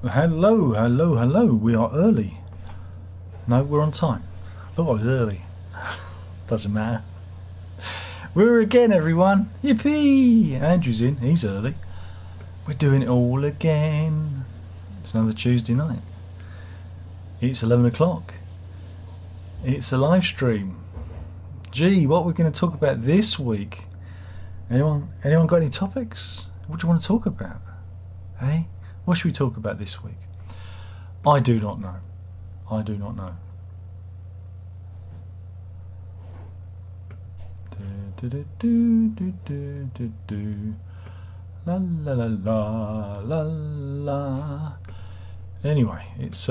Hello, hello, hello. We are early. No, we're on time. I thought I was early. Doesn't matter. We're again, everyone. Yippee! Andrew's in. He's early. We're doing it all again. It's another Tuesday night. It's 11 o'clock. It's a live stream. Gee, what we're going to talk about this week? Anyone got any topics? What do you want to talk about? Hey? What should we talk about this week? I do not know. I do not know. La la la la la la. Anyway, it's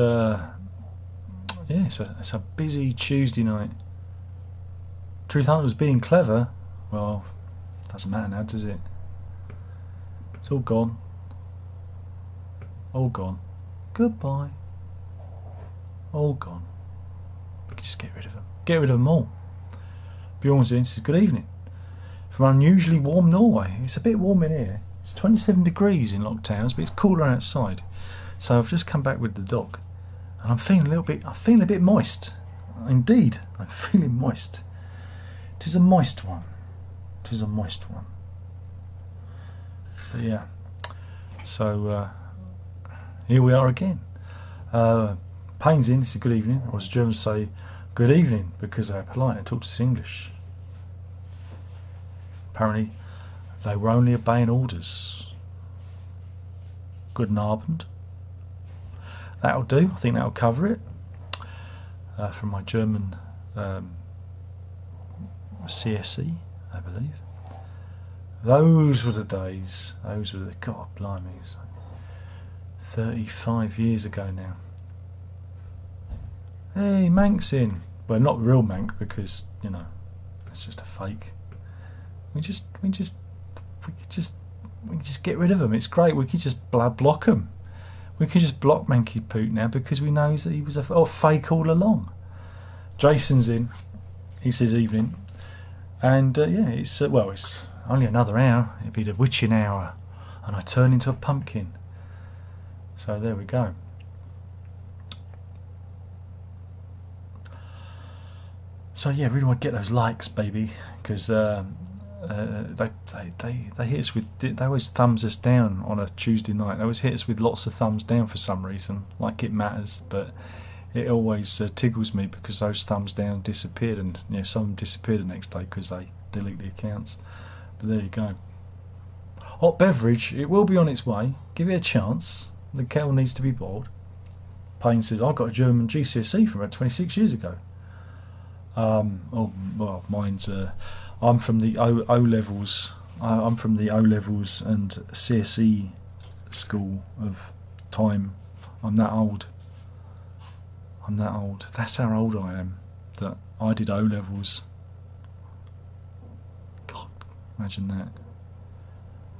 it's a busy Tuesday night. Truth Hunter was being clever. Well, doesn't matter now, does it? It's all gone. All gone. Goodbye. All gone. We can just get rid of them. Get rid of them all. Bjorn's in. Says, good evening. From unusually warm Norway. It's a bit warm in here. It's 27 degrees in Locktowns, but it's cooler outside. So I've just come back with the dog, and I'm feeling a bit moist. Indeed, I'm feeling moist. 'Tis a moist one. 'Tis a moist one. But yeah. So here we are again. Payne's in. It's a good evening. Or as Germans say, good evening, because they're polite and talk to us English. Apparently, they were only obeying orders. Guten Abend. That'll do. I think that'll cover it. From my German CSE, I believe. Those were the days. Those were the... God, blimey. It was like 35 years ago now. Hey, Mank's in. Well, not real Mank, because, you know, it's just a fake. We could just get rid of him. It's great. We could just block him. We could just block Manky Poot now because we know that he was a fake all along. Jason's in. He says evening, and yeah, it's it's only another hour. It'd be the witching hour, and I turn into a pumpkin. So there we go. So yeah, really want to get those likes, baby, because they hit us with, they always thumbs us down on a Tuesday night. They always hit us with lots of thumbs down for some reason, like it matters, but it always tickles me because those thumbs down disappeared, and you know, some of them disappeared the next day because they delete the accounts. But there you go. Hot beverage, it will be on its way. Give it a chance. The kettle needs to be boiled. Payne says, I got a German GCSE from about 26 years ago. Mine's I'm from the O levels. I'm from the O levels and CSE school of time. I'm that old. That's how old I am. That I did O levels. God, imagine that.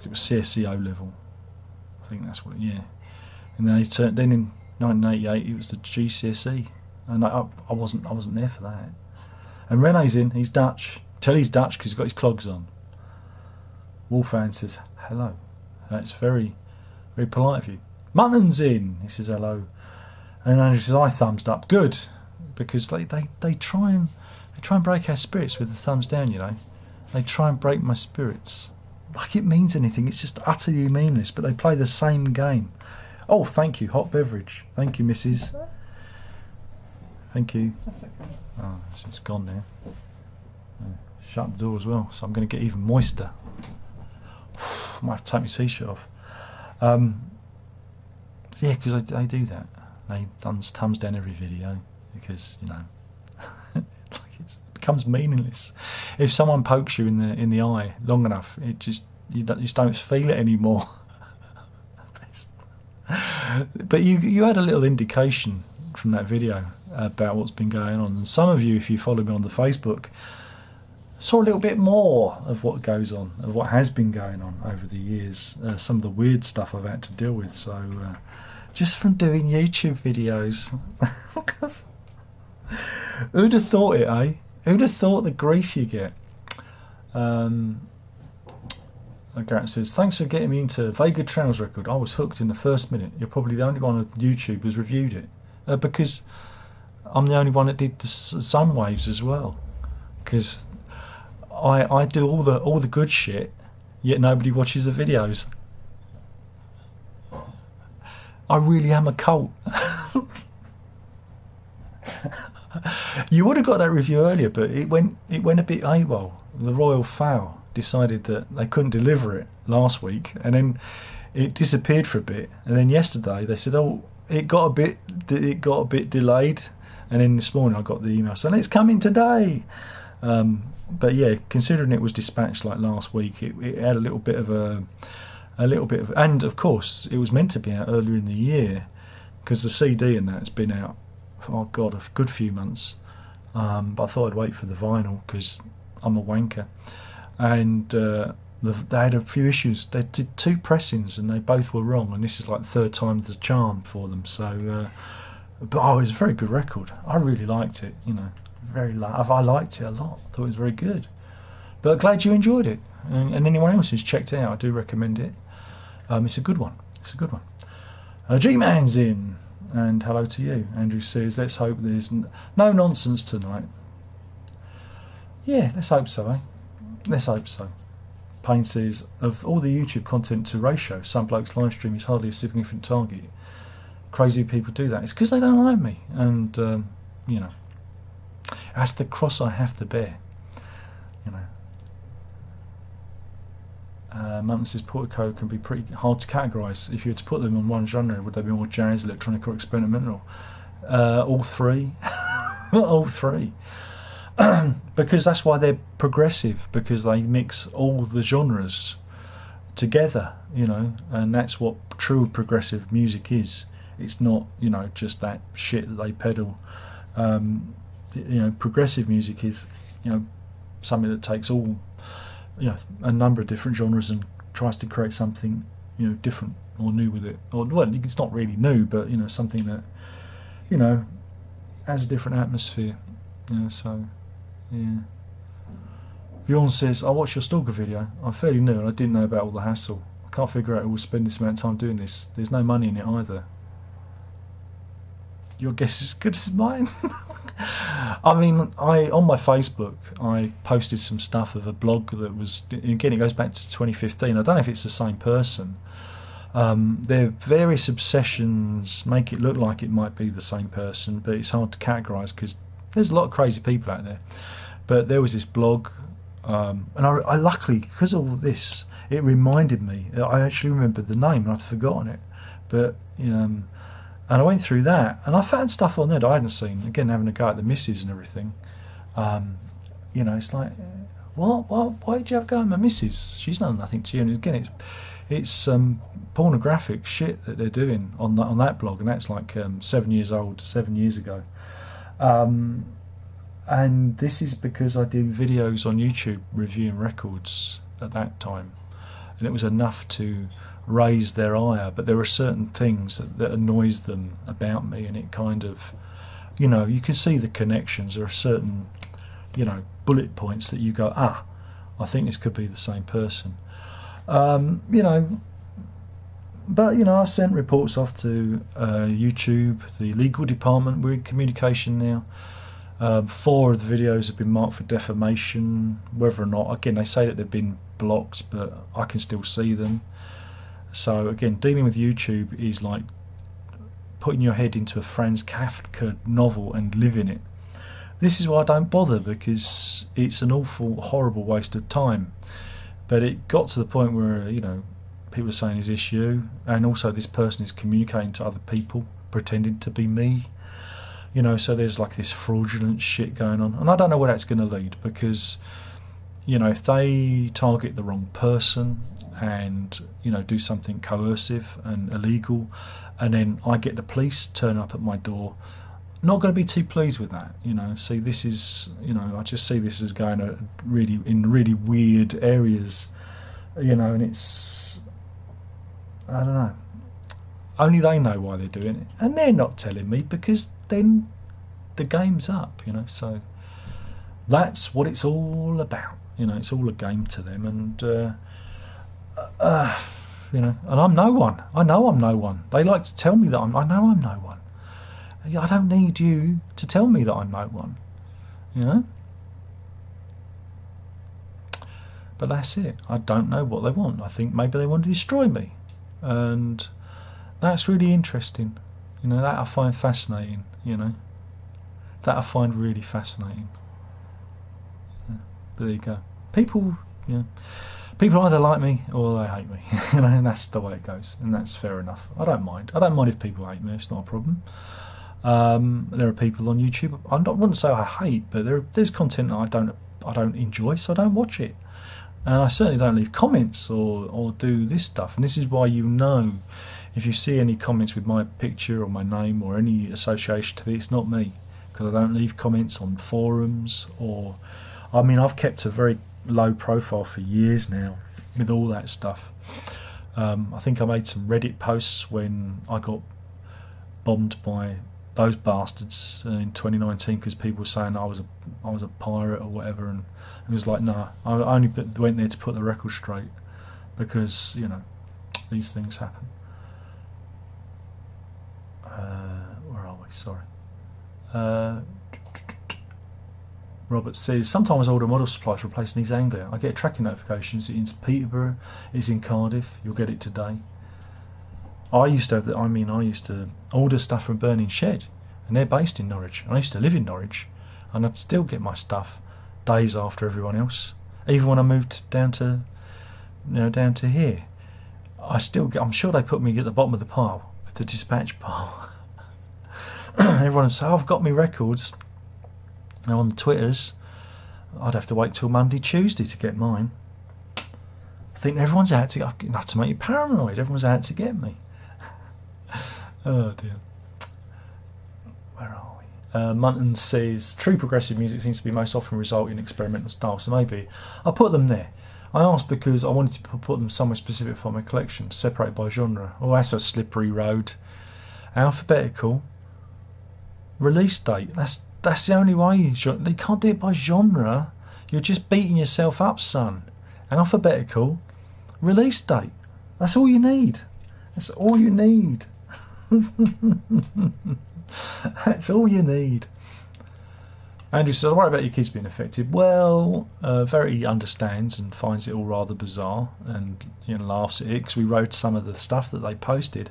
It was CSE O level. I think that's what. Yeah. And then then in 1988 it was the GCSE, and I wasn't there for that. And Rene's in. He's Dutch. Tell he's Dutch because he's got his clogs on. Wolfan says hello. That's very, very polite of you. Mutton's in. He says hello. And Andrew says I thumbs up. Good, because they try and break our spirits with the thumbs down. You know, they try and break my spirits. Like it means anything. It's just utterly meaningless. But they play the same game. Oh, thank you, hot beverage. Thank you, Mrs. Thank you. That's okay. Oh, it's gone now. Shut the door as well, so I'm going to get even moister. I might have to take my t-shirt off. Yeah, because they do that. They thumbs down every video because, you know, like it becomes meaningless. If someone pokes you in the eye long enough, you just don't feel it anymore. But you had a little indication from that video about what's been going on, and some of you, if you follow me on the Facebook, saw a little bit more of what goes on, of what has been going on over the years, some of the weird stuff I've had to deal with. So just from doing YouTube videos. Who'd have thought it, eh? Who'd have thought the grief you get? Garrett says, thanks for getting me into Vega Trails record. I was hooked in the first minute. You're probably the only one on YouTube who's reviewed it. Because I'm the only one that did the sun waves as well. Because I do all the good shit, yet nobody watches the videos. I really am a cult. You would have got that review earlier, but it went a bit AWOL. The Royal Fowl decided that they couldn't deliver it last week, and then it disappeared for a bit. And then yesterday they said, "Oh, it got a bit delayed." And then this morning I got the email saying it's coming today. But yeah, considering it was dispatched like last week, it had a little bit of and of course it was meant to be out earlier in the year because the CD and that's been out, oh god, a good few months. But I thought I'd wait for the vinyl because I'm a wanker. And they had a few issues. They did 2 pressings and they both were wrong, and this is like the 3rd time the charm for them. So, but it was a very good record. I really liked it. You know, I liked it a lot. I thought it was very good. But glad you enjoyed it, and anyone else who's checked it out, I do recommend it. It's a good one. It's a good one. G-Man's in, and hello to you. Andrew says, let's hope there's no nonsense tonight. Yeah, let's hope so, eh? Let's hope so. Payne says, of all the YouTube content to ratio, some blokes live stream is hardly a significant target. Crazy people do that. It's because they don't like me, and you know, that's the cross I have to bear. You know. Mountain says Portico can be pretty hard to categorise. If you were to put them on one genre, would they be more jazz, electronic, or experimental? All three. All three. Because that's why they're progressive, because they mix all the genres together, you know, and that's what true progressive music is. It's not, you know, just that shit that they peddle. You know, progressive music is, you know, something that takes all, you know, a number of different genres and tries to create something, you know, different or new with it. Or, well, it's not really new, but, you know, something that, you know, has a different atmosphere. You know, so, yeah. Bjorn says, I watched your stalker video. I'm fairly new and I didn't know about all the hassle. I can't figure out who will spend this amount of time doing this. There's no money in it either. Your guess is as good as mine. I mean, on my Facebook, I posted some stuff of a blog that was, again, it goes back to 2015. I don't know if it's the same person. Their various obsessions make it look like it might be the same person, but it's hard to categorise because there's a lot of crazy people out there. But there was this blog, and I luckily, because of all this, it reminded me. I actually remembered the name, and I'd forgotten it. But and I went through that, and I found stuff on there that I hadn't seen. Again, having a go at the missus and everything. You know, it's like, what? Why did you have a go at my missus? She's done nothing to you. And again, it's pornographic shit that they're doing on that blog, and that's like 7 years old, 7 years ago. And this is because I did videos on YouTube reviewing records at that time, and it was enough to raise their ire. But there were certain things that annoys them about me, and it kind of, you know, you can see the connections. There are certain, you know, bullet points that you go, I think this could be the same person. You know, but you know, I've sent reports off to YouTube, the legal department. We're in communication now. 4 of the videos have been marked for defamation. Whether or not, again, they say that they've been blocked, but I can still see them. So again, dealing with YouTube is like putting your head into a Franz Kafka novel and living it. This is why I don't bother, because it's an awful, horrible waste of time. But it got to the point where, you know, people are saying, is this you? And also this person is communicating to other people, pretending to be me. You know, so there's like this fraudulent shit going on. And I don't know where that's going to lead, because, you know, if they target the wrong person and, you know, do something coercive and illegal, and then I get the police turn up at my door, not going to be too pleased with that. You know, see, this is, you know, I just see this as going in really weird areas, you know, and it's, I don't know. Only they know why they're doing it, and they're not telling me, because then the game's up, you know. So that's what it's all about, you know. It's all a game to them, and You know, and I'm no one. I know I'm no one. They like to tell me that I know I'm no one. I don't need you to tell me that I'm no one. You know? But that's it. I don't know what they want. I think maybe they want to destroy me. And that's really interesting. You know, that I find fascinating, you know. That I find really fascinating. Yeah. But there you go. People, you know, people either like me or they hate me. You know, and that's the way it goes. And that's fair enough. I don't mind. I don't mind if people hate me. It's not a problem. There are people on YouTube I wouldn't say I hate, but there's content that I don't enjoy, so I don't watch it. And I certainly don't leave comments or do this stuff. And this is why, you know, if you see any comments with my picture or my name or any association to it, it's not me, because I don't leave comments on forums or, I mean, I've kept a very low profile for years now with all that stuff. I think I made some Reddit posts when I got bombed by those bastards in 2019 because people were saying I was a pirate or whatever, and it was like, no, I only went there to put the record straight, because, you know, these things happen. Where are we? Sorry. Robert says, sometimes I order model supplies replacing East Anglia. I get tracking notifications. It's in Peterborough, it's in Cardiff. You'll get it today. I used to have I used to order stuff from Burning Shed, and they're based in Norwich. And I used to live in Norwich, and I'd still get my stuff days after everyone else. Even when I moved down to, down to here, I'm sure they put me at the bottom of the pile, at the dispatch pile. Everyone would say, oh, I've got me records. Now on the Twitters, I'd have to wait till Monday, Tuesday to get mine. I think everyone's out to get, enough to make you paranoid. Everyone's out to get me. Oh dear. Where are we? Munton says, true progressive music seems to be most often result in experimental style, so maybe I'll put them there. I asked because I wanted to put them somewhere specific for my collection, separated by genre. Oh, that's a slippery road. Alphabetical. Release date. That's the only way. You can't do it by genre. You're just beating yourself up, son. Alphabetical. Release date. That's all you need. That's all you need. That's all you need. Andrew says, I worry about your kids being affected. Well, Verity understands and finds it all rather bizarre, and laughs at it, because we wrote some of the stuff that they posted.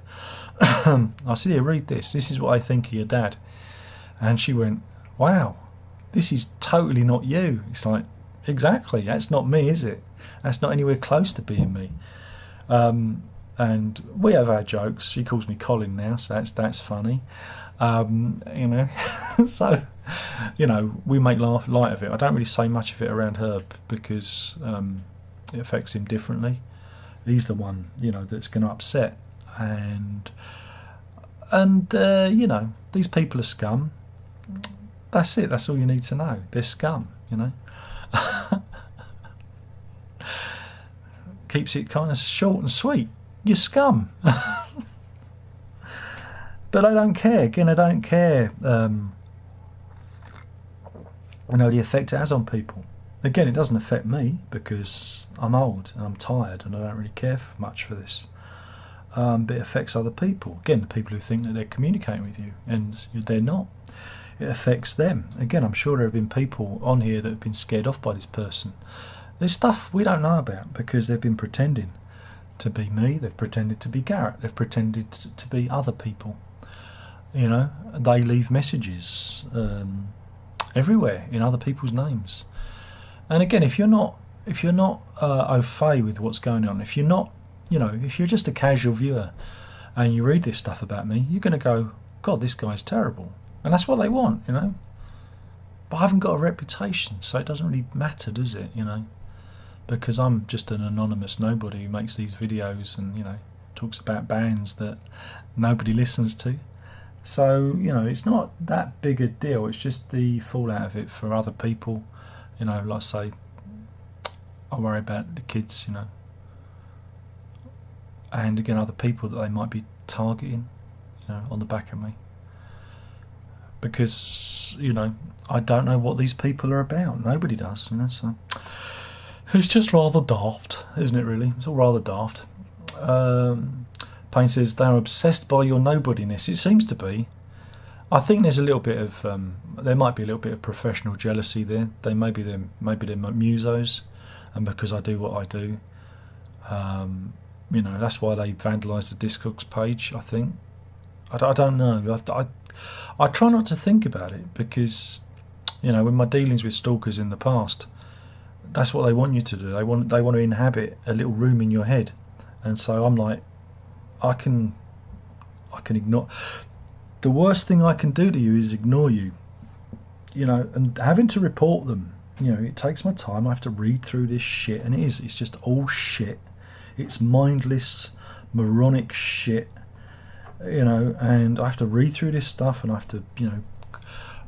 I said, here, read this. This is what I think of your dad. And she went, wow, this is totally not you. It's like, exactly, that's not me, is it? That's not anywhere close to being me. And we have our jokes. She calls me Colin now, so that's funny. So, we make light of it. I don't really say much of it around her because it affects him differently. He's the one, that's going to upset. And these people are scum. That's it. That's all you need to know. They're scum, Keeps it kind of short and sweet. You're scum. But I don't care. Again, I don't care. The effect it has on people. Again, it doesn't affect me because I'm old and I'm tired and I don't really care much for this. But it affects other people. Again, the people who think that they're communicating with you and they're not. It affects them. Again, I'm sure there have been people on here that have been scared off by this person. There's stuff we don't know about because they've been pretending to be me. They've pretended to be Garrett. They've pretended to be other people. They leave messages everywhere in other people's names. And again, if you're not au fait with what's going on, if you're not, if you're just a casual viewer and you read this stuff about me, you're going to go, God, this guy's terrible. And that's what they want, But I haven't got a reputation, so it doesn't really matter, does it, Because I'm just an anonymous nobody who makes these videos and, talks about bands that nobody listens to. So, it's not that big a deal. It's just the fallout of it for other people. Like I say, I worry about the kids, and again, other people that they might be targeting, on the back of me. Because, I don't know what these people are about. Nobody does, so It's just rather daft, isn't it, really? It's all rather daft. Payne says, they're obsessed by your nobodiness. It seems to be. I think there's a little bit of, there might be a little bit of professional jealousy there. Maybe they're musos, and because I do what I do, that's why they vandalised the Discogs page, I think. I don't know. I try not to think about it because, with my dealings with stalkers in the past, that's what they want you to do. They want to inhabit a little room in your head, and so I'm like, I can ignore. The worst thing I can do to you is ignore you, and having to report them. It takes my time. I have to read through this shit, and it's just all shit. It's mindless, moronic shit, and I have to read through this stuff, and I have to,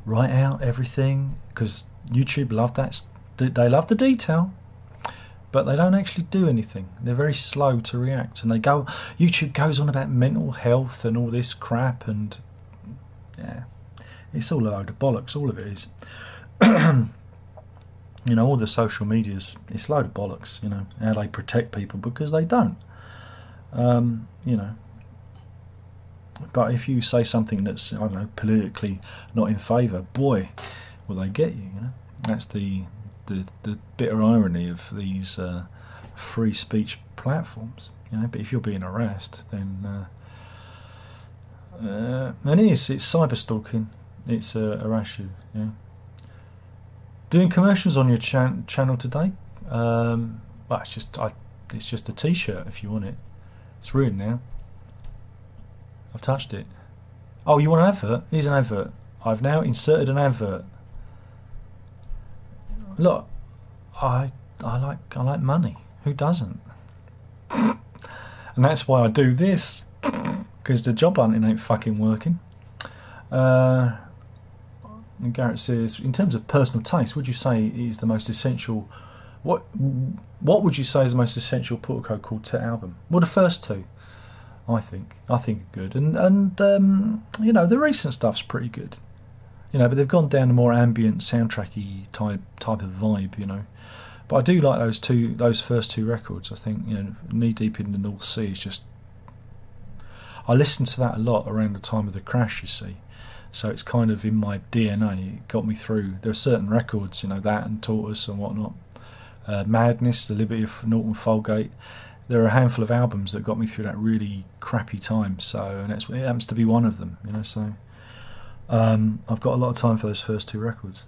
write out everything, because YouTube love that. They love the detail, but they don't actually do anything. They're very slow to react, and YouTube goes on about mental health and all this crap, and yeah, it's all a load of bollocks. All of it is. All the social medias, it's a load of bollocks. How they protect people, because they don't. But if you say something that's, I don't know, politically not in favour, boy, will they get you. That's the bitter irony of these free speech platforms. But if you're being harassed, then it's cyber stalking. It's harass you. Doing commercials on your channel today. Well, it's just a T-shirt if you want it. It's ruined now. I've touched it. Oh, you want an advert? Here's an advert. I've now inserted an advert. Look, I like money. Who doesn't? And that's why I do this, because the job hunting ain't fucking working. And Garrett says, in terms of personal taste, would you say is the most essential? What would you say is the most essential Portico Quartet album? Well, the first two, I think are good, and the recent stuff's pretty good. But they've gone down a more ambient, soundtracky type of vibe. But I do like those first two records. I think Knee Deep in the North Sea is just. I listened to that a lot around the time of the crash. You see, so it's kind of in my DNA. It got me through. There are certain records, that and Tortoise and whatnot. Madness, The Liberty of Norton Folgate. There are a handful of albums that got me through that really crappy time. So, and it happens to be one of them. So. I've got a lot of time for those first two records.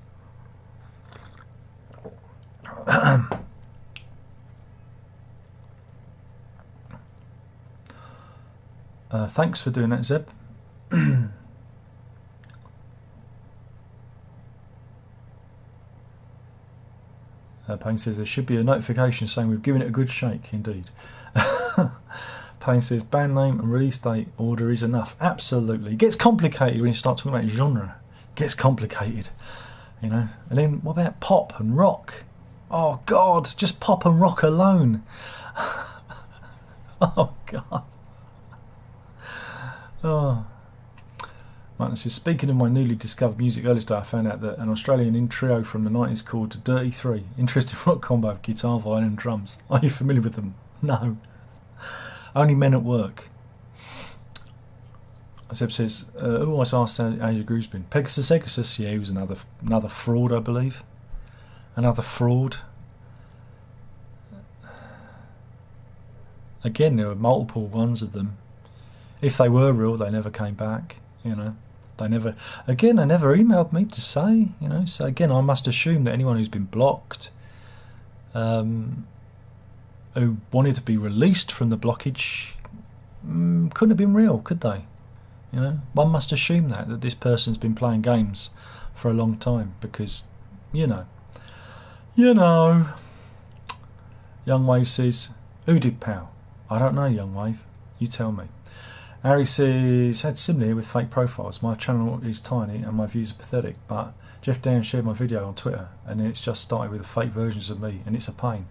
Thanks for doing that, Zeb. Payne says there should be a notification saying we've given it a good shake. Indeed. Payne says band name and release date order is enough. Absolutely. It gets complicated when you start talking about genre. It gets complicated, And then what about pop and rock? Oh God, just pop and rock alone. Oh God. Oh. Martin says, speaking of my newly discovered music earlier today, I found out that an Australian in trio from the 90s called Dirty Three. Interesting rock combo of guitar, violin and drums. Are you familiar with them? No. Only Men at Work. Seb says, who always asked how your group's been? Pegasus, yeah, he was another fraud, I believe. Another fraud. Again, there were multiple ones of them. If they were real, they never came back, They never emailed me to say, So again, I must assume that anyone who's been blocked, who wanted to be released from the blockage, couldn't have been real, could they? One must assume that this person's been playing games for a long time, because, Young Wave says, who did Pow? I don't know, Young Wave. You tell me. Harry says, had similar with fake profiles. My channel is tiny and my views are pathetic, but Jeff Down shared my video on Twitter and it's just started with the fake versions of me and it's a pain.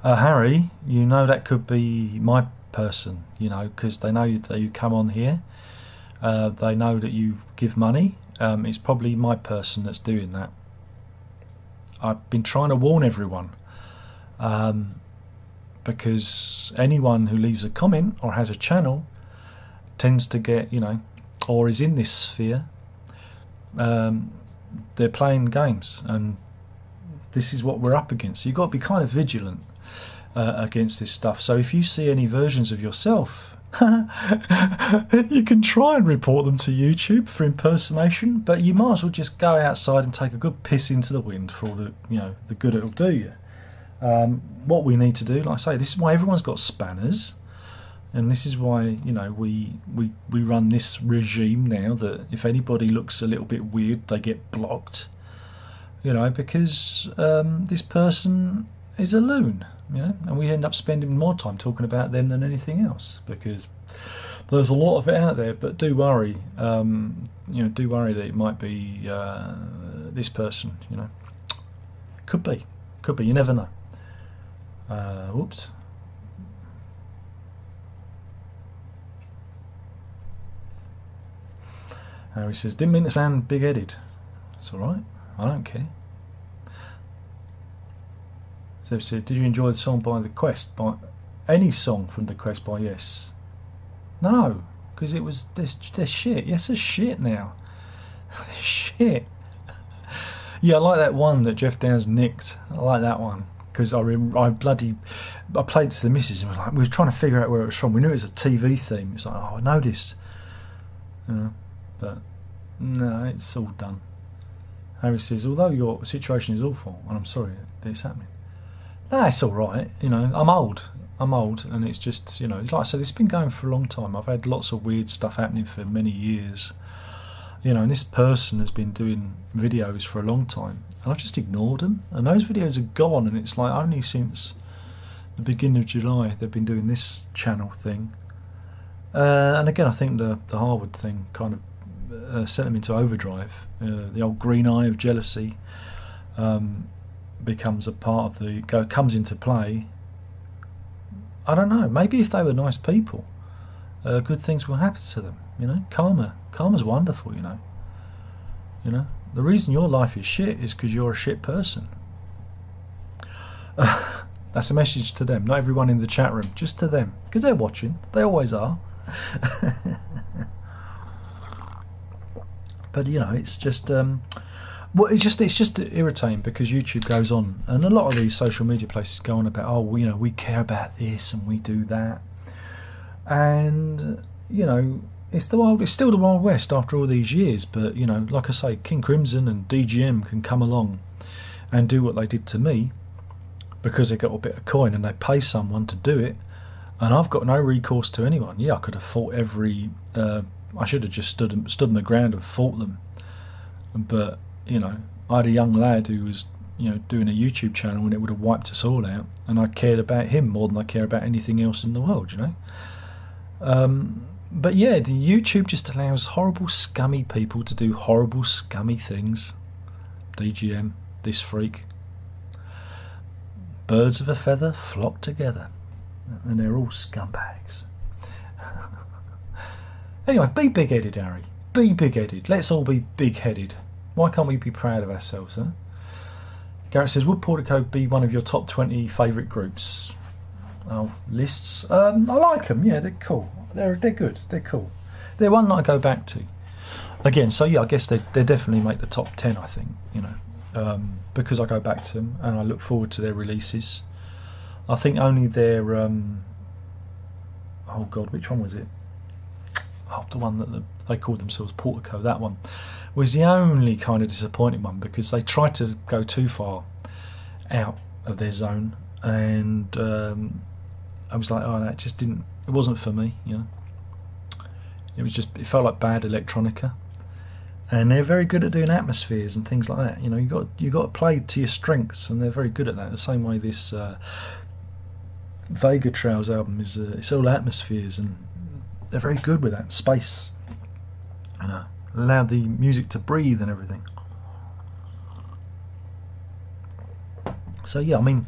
Harry, that could be my person, because they know that you come on here. They know that you give money. It's probably my person that's doing that. I've been trying to warn everyone. because anyone who leaves a comment or has a channel tends to get, or is in this sphere, they're playing games, and this is what we're up against. So you've got to be kind of vigilant against this stuff. So if you see any versions of yourself, you can try and report them to YouTube for impersonation, but you might as well just go outside and take a good piss into the wind for all the good it'll do you. What we need to do, like I say, this is why everyone's got spanners, and this is why we run this regime now, that if anybody looks a little bit weird, they get blocked. Because this person is a loon, and we end up spending more time talking about them than anything else, because there's a lot of it out there. But do worry, do worry that it might be this person. Could be. You never know. Whoops. Harry says, didn't mean to sound big-headed. It's alright, I don't care. So he said, did you enjoy the song by The Quest? By any song from The Quest by Yes? No, because it was they're shit. Yes, it's shit now. They're shit. Yeah, I like that one that Jeff Downs nicked. I like that one, because I played it to the missus, and we were trying to figure out where it was from. We knew it was a TV theme. It's like, I know this. But no, it's all done. Harry says, although your situation is awful, and I'm sorry that it's happening. No, it's all right. I'm old, and it's just, it's like I said, it's been going for a long time. I've had lots of weird stuff happening for many years. And this person has been doing videos for a long time, and I've just ignored them. And those videos are gone, and it's like only since the beginning of July they've been doing this channel thing. And again, I think the Harwood thing kind of sent them into overdrive. The old green eye of jealousy becomes a part of comes into play. I don't know. Maybe if they were nice people, good things will happen to them. Karma's wonderful. The reason your life is shit is because you're a shit person. That's a message to them. Not everyone in the chat room, just to them, because they're watching. They always are. But it's just it's just irritating, because YouTube goes on, and a lot of these social media places go on about, we care about this and we do that, and it's still the Wild West after all these years. But like I say, King Crimson and DGM can come along and do what they did to me, because they got a bit of coin and they pay someone to do it, and I've got no recourse to anyone. Yeah, I could have fought I should have just stood on the ground and fought them, but I had a young lad who was doing a YouTube channel, and it would have wiped us all out, and I cared about him more than I care about anything else in the world. But yeah, the YouTube just allows horrible, scummy people to do horrible, scummy things. DGM, this freak. Birds of a feather flock together, and they're all scumbags. Anyway, be big-headed, Harry. Be big-headed. Let's all be big-headed. Why can't we be proud of ourselves, huh? Garrett says, would Portico be one of your top 20 favourite groups? Oh, lists? I like them. Yeah, they're cool. They're good. They're cool. They're one that I go back to. Again, so yeah, I guess they definitely make the top 10, I think, because I go back to them and I look forward to their releases. I think only their... oh, God, which one was it? Oh, the one that they called themselves Portico, that one was the only kind of disappointing one, because they tried to go too far out of their zone, and I was like, that just didn't, it wasn't for me. It felt like bad electronica, and they're very good at doing atmospheres and things like that. You got to play to your strengths, and they're very good at that. The same way this Vega Trails album is, it's all atmospheres, and they're very good with that space, and allow the music to breathe and everything. So yeah, I mean,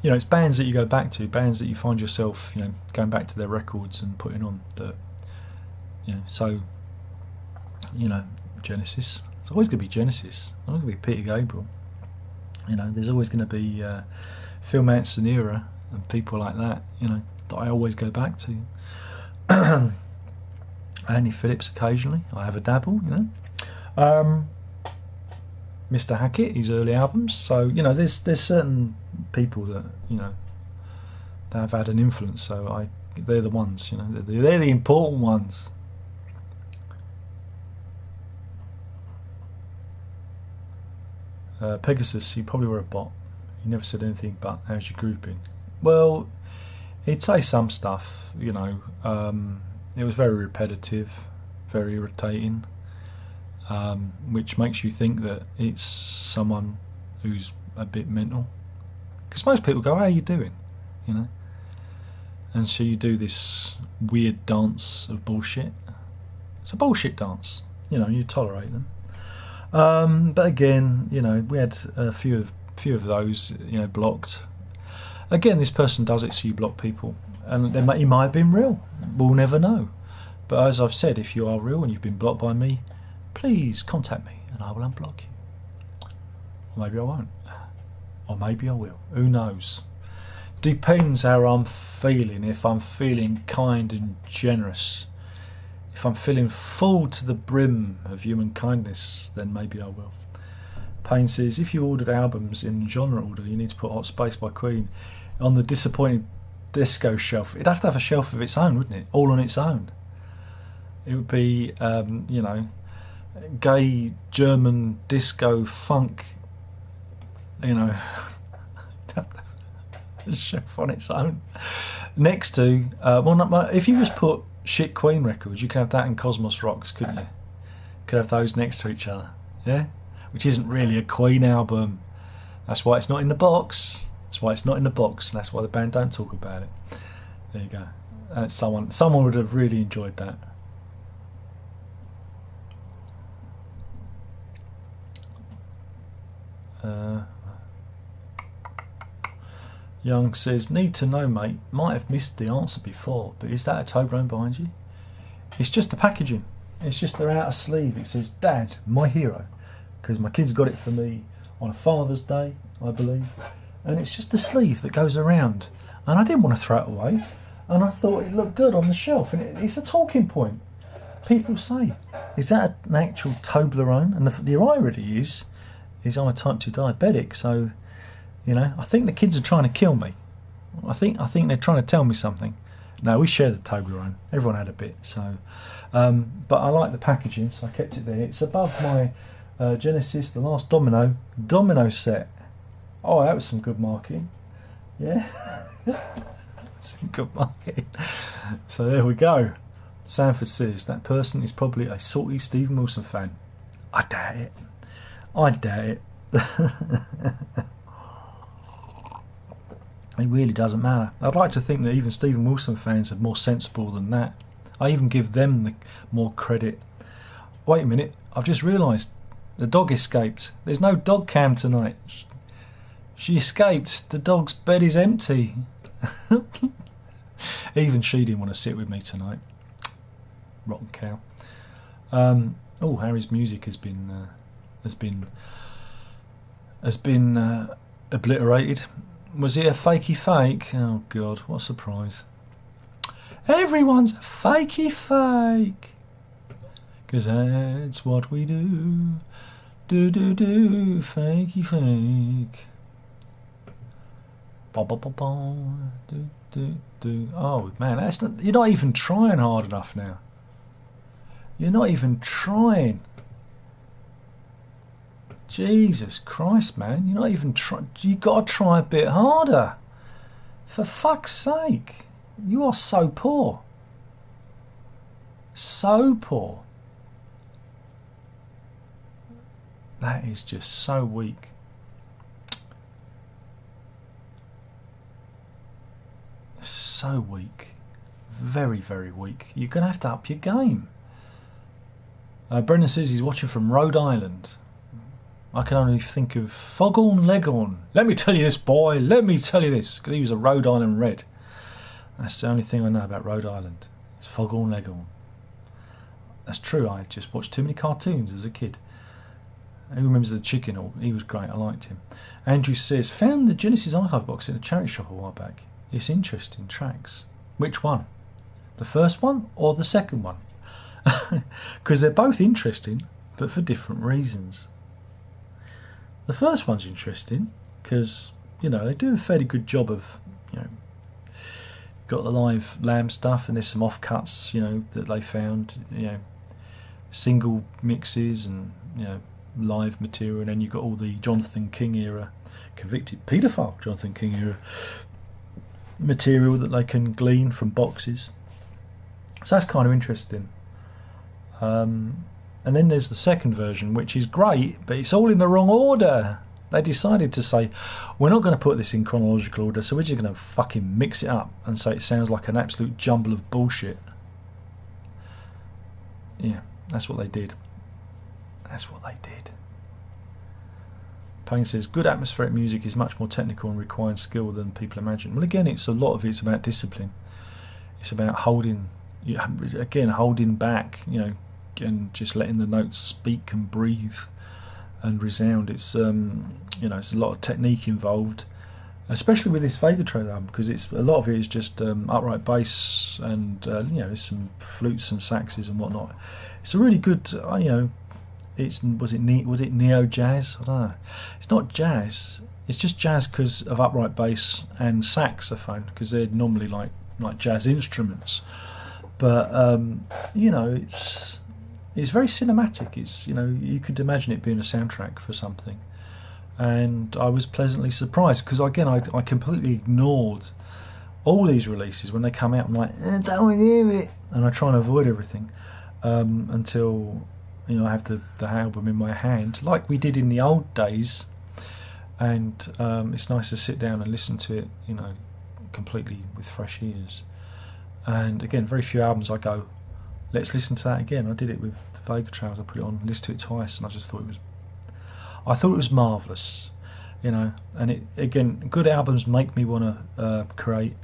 it's bands that you go back to, bands that you find yourself, going back to their records and putting on. That, so, Genesis. It's always going to be Genesis. It's not going to be Peter Gabriel. There's always going to be Phil Manzanera and people like that, you know, that I always go back to. Andy Phillips occasionally, I have a dabble, you know. Mr. Hackett, his early albums. So, you know, there's certain people that, you know, that have had an influence. So they're the ones, you know, they're the important ones. Pegasus, he probably were a bot. He never said anything but, how's your groove been? Well, he'd say some stuff, you know. It was very repetitive, very irritating, which makes you think that it's someone who's a bit mental. Because most people go, how are you doing? You know? And so you do this weird dance of bullshit. It's a bullshit dance. You know, you tolerate them. But again, you know, we had a few of those, you know, blocked. Again, this person does it, so you block people, and he might have been real. We'll never know. But as I've said, if you are real and you've been blocked by me, please contact me, and I will unblock you. Or maybe I won't. Or maybe I will. Who knows? Depends how I'm feeling. If I'm feeling kind and generous, if I'm feeling full to the brim of human kindness, then maybe I will. Payne says, if you ordered albums in genre order, you need to put Hot Space by Queen on the Disappointed Disco shelf. It'd have to have a shelf of its own, wouldn't it? All on its own. It would be, you know, gay German disco funk, you know, a shelf on its own. Next to, if you just put shit Queen records, you could have that and Cosmos Rocks, couldn't you? Could have those next to each other, yeah? Which isn't really a Queen album. That's why it's not in the box. That's why it's not in the box, and that's why the band don't talk about it. There you go. Someone would have really enjoyed that. Young says, need to know, mate. Might have missed the answer before, but is that a Toblerone behind you? It's just the packaging. It's just their outer sleeve. It says, Dad, my hero. Because my kids got it for me on a Father's Day, I believe. And it's just the sleeve that goes around. And I didn't want to throw it away. And I thought it looked good on the shelf. And it's a talking point. People say, is that an actual Toblerone? And the irony is I'm a type 2 diabetic, so, you know, I think the kids are trying to kill me. I think they're trying to tell me something. No, we shared the Toblerone. Everyone had a bit. So, but I like the packaging, so I kept it there. It's above my Genesis, the last domino set. Oh, that was some good marketing. Yeah, some good marketing. So there we go. Sanford says that person is probably a salty Stephen Wilson fan. I doubt it. It really doesn't matter. I'd like to think that even Stephen Wilson fans are more sensible than that. I even give them the more credit. Wait a minute, I've just realised the dog escaped. There's no dog cam tonight. She escaped. The dog's bed is empty. Even she didn't want to sit with me tonight. Rotten cow. Harry's music has been obliterated. Was it a fakey fake? Oh God, what a surprise. Everyone's a fakey fake. 'Cause that's what we do. Do, fakey fake. Ba ba ba ba. Do. Oh man, you're not even trying hard enough now. You're not even trying. Jesus Christ, man! You're not even trying. You got to try a bit harder. For fuck's sake, you are so poor. So poor. That is just so weak. So weak. Very, very weak. You're going to have to up your game. Brendan says he's watching from Rhode Island. I can only think of Foghorn Leghorn. Let me tell you this, boy. Let me tell you this. Because he was a Rhode Island Red. That's the only thing I know about Rhode Island. It's Foghorn Leghorn. That's true. I just watched too many cartoons as a kid. Who remembers the chicken? He was great. I liked him. Andrew says, found the Genesis archive box in a charity shop a while back. It's interesting. Tracks. Which one? The first one or the second one? Because they're both interesting, but for different reasons. The first one's interesting because, you know, they do a fairly good job of, you know, got the live lamb stuff, and there's some offcuts, you know, that they found, you know, single mixes and, you know, live material, and then you've got all the Jonathan King era, convicted paedophile Jonathan King era material that they can glean from boxes. So that's kind of interesting. And then there's the second version, which is great, but it's all in the wrong order. They decided to say, we're not going to put this in chronological order, so we're just going to fucking mix it up and say it sounds like an absolute jumble of bullshit. Yeah, that's what they did. That's what they did. Payne says, good atmospheric music is much more technical and requires skill than people imagine. Well, again, a lot of it's about discipline. It's about holding back, you know, and just letting the notes speak and breathe and resound. It's you know, it's a lot of technique involved, especially with this Vega Trail album, because it's a lot of it is just upright bass and you know, some flutes and saxes and whatnot. It's a really good, you know, was it neo jazz? I don't know. It's not jazz. It's just jazz because of upright bass and saxophone, because they're normally like jazz instruments. But you know, it's very cinematic. It's, you know, you could imagine it being a soundtrack for something. And I was pleasantly surprised because, again, I completely ignored all these releases when they come out. I'm like, I don't want to hear it, and I try and avoid everything until, you know, I have the album in my hand, like we did in the old days. And it's nice to sit down and listen to it, you know, completely with fresh ears. And again, very few albums I go, let's listen to that again. I did it with the Vega Trails. I put it on, listened to it twice, and I just thought it was marvellous, you know. And it, again, good albums make me want to create.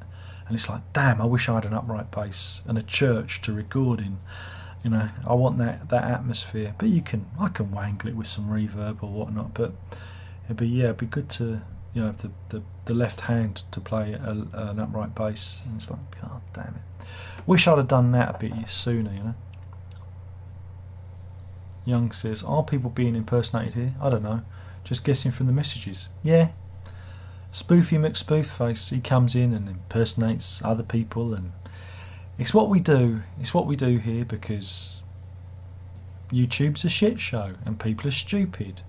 And it's like, damn, I wish I had an upright bass and a church to record in. You know, I want that atmosphere. But I can wangle it with some reverb or whatnot. But it'd be good to, you know, have the left hand to play an upright bass. And it's like, God damn it. Wish I'd have done that a bit sooner, you know. Young says, are people being impersonated here? I don't know. Just guessing from the messages. Yeah. Spoofy McSpoofface, he comes in and impersonates other people, and it's what we do. It's what we do here because YouTube's a shit show and people are stupid.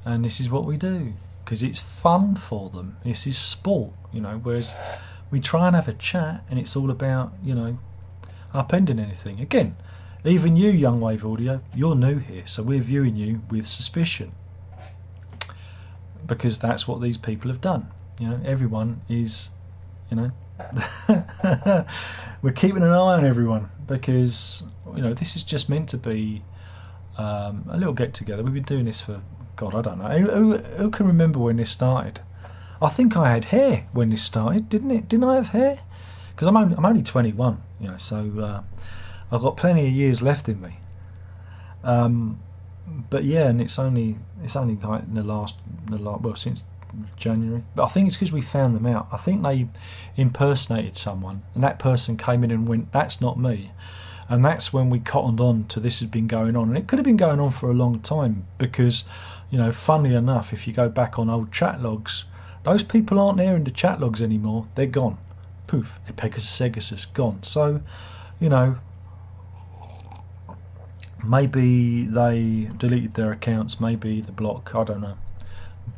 And this is what we do because it's fun for them. This is sport, you know, whereas we try and have a chat and it's all about, you know, upending anything. Again, even you, Young Wave Audio, you're new here, so we're viewing you with suspicion because that's what these people have done. You know, everyone is, you know, we're keeping an eye on everyone because, you know, this is just meant to be a little get together. We've been doing this for, God, I don't know. Who can remember when this started? I think I had hair when this started, didn't it? Didn't I have hair? Because I'm only 21, you know, so I've got plenty of years left in me. But yeah, and it's only like in the last well, since January. But I think it's because we found them out. I think they impersonated someone, and that person came in and went, "That's not me." And that's when we cottoned on to this has been going on, and it could have been going on for a long time because, you know, funnily enough, if you go back on old chat logs, those people aren't there in the chat logs anymore. They're gone. Poof, Epicus gone. So, you know, maybe they deleted their accounts, maybe the block, I don't know.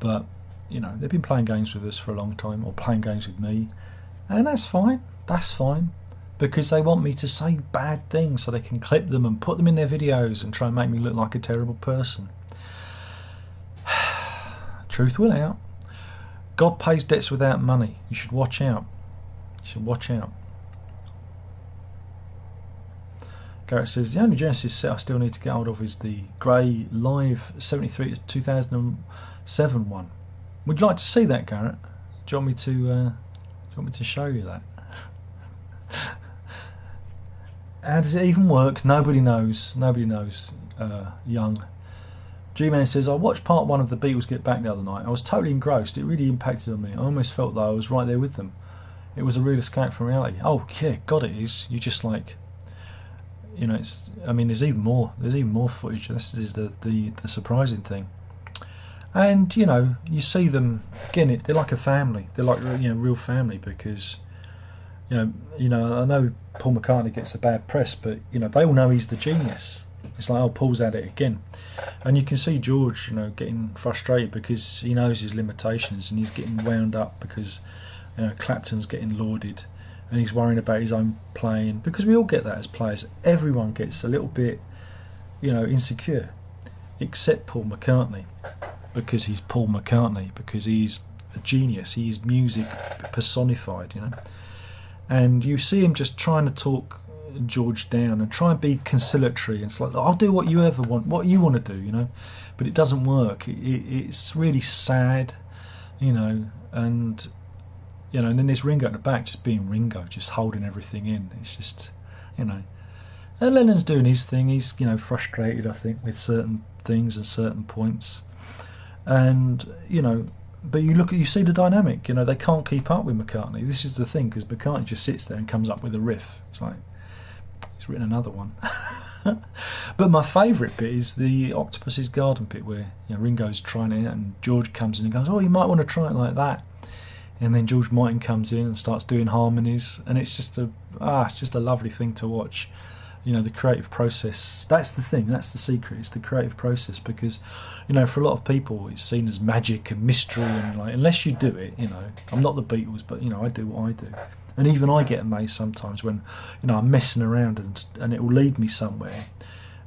But, you know, they've been playing games with us for a long time, or playing games with me, and that's fine. That's fine. Because they want me to say bad things so they can clip them and put them in their videos and try and make me look like a terrible person. Truth will out. God pays debts without money. You should watch out. You should watch out. Garrett says, the only Genesis set I still need to get hold of is the grey live 73 to 2007 one. Would you like to see that, Garrett? Do you want me to show you that? How does it even work? Nobody knows. Nobody knows, Young. G-Man says, I watched part one of the Beatles Get Back the other night. I was totally engrossed. It really impacted on me. I almost felt that I was right there with them. It was a real escape from reality. Oh, yeah, God, it is. You just like, you know, it's. I mean, there's even more. There's even more footage. This is the surprising thing. And you know, you see them again. They're like a family. They're like, you know, real family, because you know. I know Paul McCartney gets a bad press, but you know, they all know he's the genius. It's like, oh, Paul's at it again. And you can see George, you know, getting frustrated because he knows his limitations, and he's getting wound up because, you know, Clapton's getting lauded, and he's worrying about his own playing, because we all get that as players. Everyone gets a little bit, you know, insecure, except Paul McCartney, because he's Paul McCartney, because he's a genius. He's music personified, you know. And you see him just trying to talk George down and try and be conciliatory, and it's like, I'll do what you ever want, what you want to do, you know. But it doesn't work. It's really sad, you know. And you know, and then there's Ringo at the back, just being Ringo, just holding everything in. It's just, you know. And Lennon's doing his thing. He's, you know, frustrated, I think, with certain things and certain points. And you know, but you see the dynamic. You know, they can't keep up with McCartney. This is the thing, because McCartney just sits there and comes up with a riff. It's like, he's written another one. But my favourite bit is the Octopus's Garden bit, where, you know, Ringo's trying it, and George comes in and goes, "Oh, you might want to try it like that." And then George Martin comes in and starts doing harmonies, and it's just a lovely thing to watch. You know, the creative process. That's the thing. That's the secret. It's the creative process, because, you know, for a lot of people, it's seen as magic and mystery, and like, unless you do it, you know. I'm not the Beatles, but you know, I do what I do. And even I get amazed sometimes when, you know, I'm messing around and it will lead me somewhere.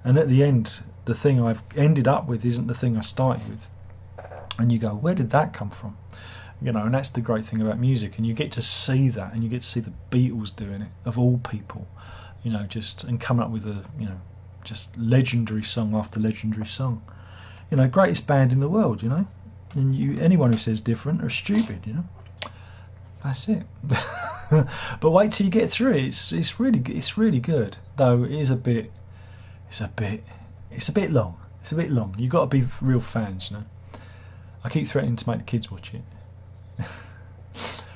And at the end, the thing I've ended up with isn't the thing I started with. And you go, where did that come from? You know, and that's the great thing about music. And you get to see that, and you get to see the Beatles doing it, of all people, you know, just, and coming up with a, you know, just legendary song after legendary song. You know, greatest band in the world, you know. And anyone who says different are stupid, you know. That's it. But wait till you get through it. It's really good. Though it's a bit long. It's a bit long. You've got to be real fans, you know. I keep threatening to make the kids watch it.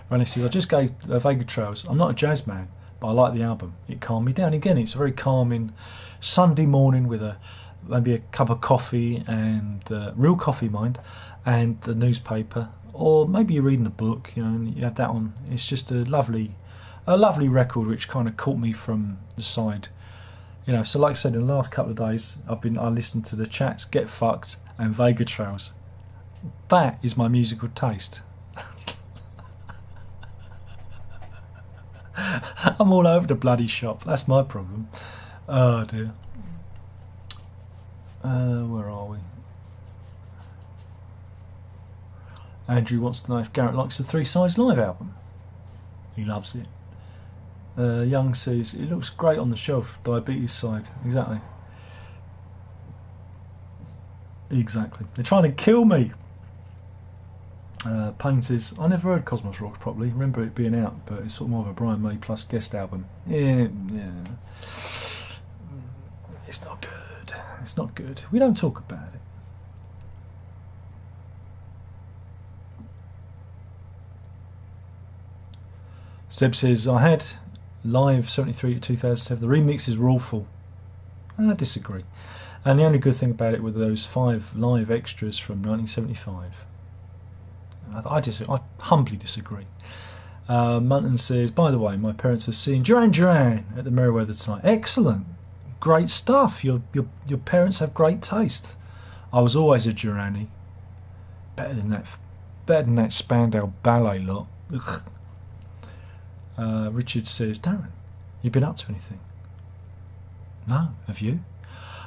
Ronnie says, I just gave Vega Trails. I'm not a jazz man, but I like the album. It calmed me down. Again, it's a very calming Sunday morning with maybe a cup of coffee, and real coffee, mind, and the newspaper. Or maybe you're reading a book, you know, and you have that on. It's just a lovely record, which kind of caught me from the side, you know. So, like I said, in the last couple of days, I listened to the Chats, Get Fucked, and Vega Trails. That is my musical taste. I'm all over the bloody shop. That's my problem. Oh dear. Where are we? Andrew wants to know if Garrett likes the Three Sides Live album. He loves it. Young says, it looks great on the shelf, Diabetes side. Exactly. They're trying to kill me. Payne says, I never heard Cosmos Rocks properly. Remember it being out, but it's sort of more of a Brian May plus guest album. Yeah. It's not good. We don't talk about it. Seb says, I had live 73 to 2007. The remixes were awful. I disagree. And the only good thing about it were those 5 live extras from 1975. I humbly disagree. Munton says, by the way, my parents have seen Duran Duran at the Merriweather tonight. Excellent. Great stuff. Your parents have great taste. I was always a Duranie. Better than that Spandau Ballet lot. Ugh. Richard says, Darren, you been up to anything? No, have you?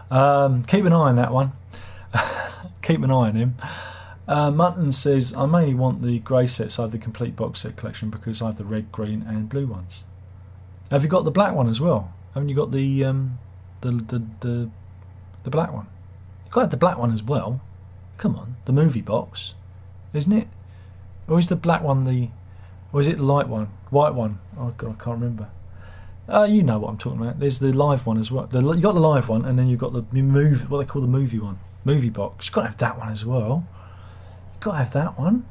Keep an eye on that one. Keep an eye on him. Mutton says, I mainly want the grey sets. I have the complete box set collection because I have the red, green and blue ones. Have you got the black one as well? Haven't you got the black one? You've got to have the black one as well. Come on, the movie box, isn't it? Or is the black one or is it the light one? White one? Oh God, I can't remember. You know what I'm talking about. There's the live one as well. You got the live one, and then you've got the movie, what they call the movie one. movie box. You've got to have that one as well. You've got to have that one.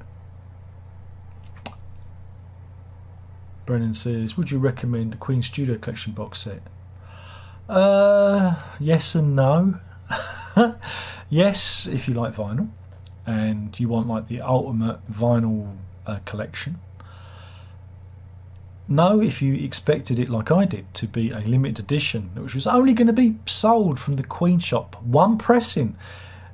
Brennan says, would you recommend the Queen Studio Collection box set? Yes and no. Yes, if you like vinyl and you want like the ultimate vinyl collection. No, if you expected it like I did to be a limited edition, which was only going to be sold from the Queen shop, one pressing.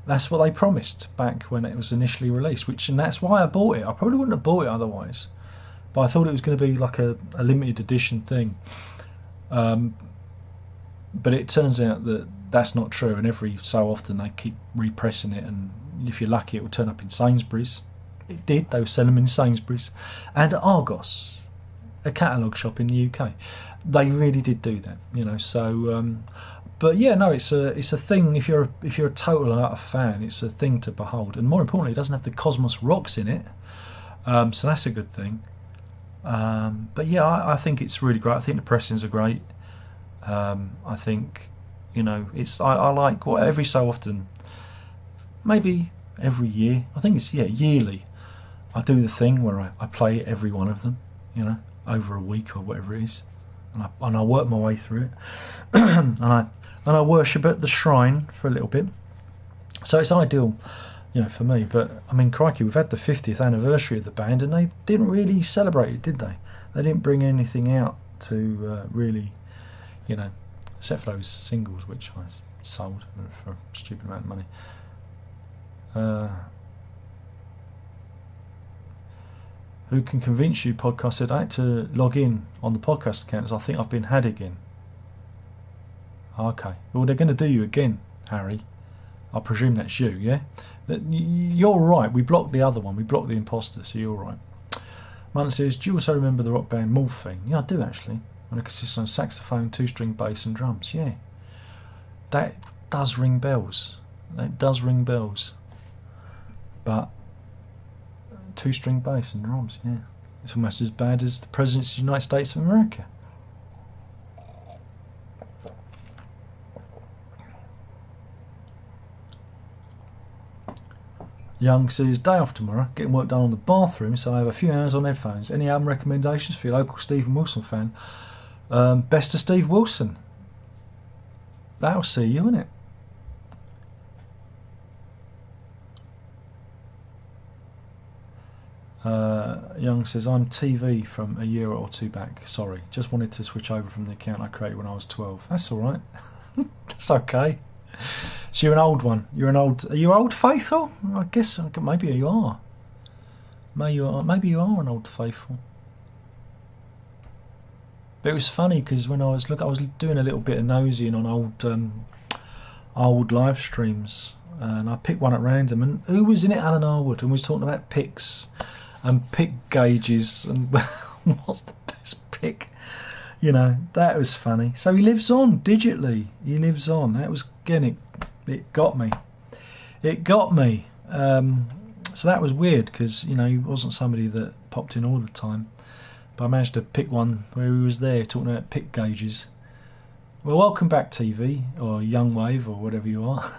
That's what they promised back when it was initially released, and that's why I bought it. I probably wouldn't have bought it otherwise, but I thought it was going to be like a limited edition thing. But it turns out that that's not true, and every so often they keep repressing it, and if you're lucky it will turn up in Sainsbury's. It did. They were selling them in Sainsbury's and Argos, a catalogue shop in the UK. They really did do that, you know. So but yeah, no, it's a thing. If you're a total and utter fan, it's a thing to behold, and more importantly, it doesn't have the Cosmos rocks in it, so that's a good thing. But yeah, I think it's really great. I think the pressings are great. I think, you know, I like what every so often, maybe every year, I think it's yearly, I do the thing where I play every one of them, you know, over a week or whatever it is, and I work my way through it, and I worship at the shrine for a little bit. So it's ideal, you know, for me. But I mean, crikey, we've had the 50th anniversary of the band, and they didn't really celebrate it, did they? They didn't bring anything out to really, you know, except for those singles which I sold for a stupid amount of money. Who can convince you? Podcast said I had to log in on the podcast account, as I think I've been had again. Okay, well, they're going to do you again, Harry. I presume that's you, yeah? You're right. We blocked the other one. We blocked the imposter, so you're right. Martin says, do you also remember the rock band Morphine? Yeah, I do actually. When it consists of saxophone, two-string bass and drums. Yeah, that does ring bells. That does ring bells. But two-string bass and drums, yeah. It's almost as bad as the President's of the United States of America. Young says, day off tomorrow, getting work done on the bathroom, so I have a few hours on headphones. Any album recommendations for your local Stephen Wilson fan? Best of Steve Wilson. That'll see you, innit? Young says, I'm TV from a year or two back. Sorry, just wanted to switch over from the account I created when I was 12. That's alright. That's okay. So you're an old one. Are you old faithful? I guess maybe you are. Maybe you are an old faithful. But it was funny because when I was doing a little bit of nosing on old live streams, and I picked one at random, and who was in it? Alan Arwood, and we was talking about picks and pick gauges and what's the best pick. You know, that was funny. So he lives on digitally. He lives on. That was again, it got me. It got me. So that was weird because, you know, he wasn't somebody that popped in all the time. But I managed to pick one where he was there talking about pick gauges. Well, welcome back, TV, or Young Wave, or whatever you are.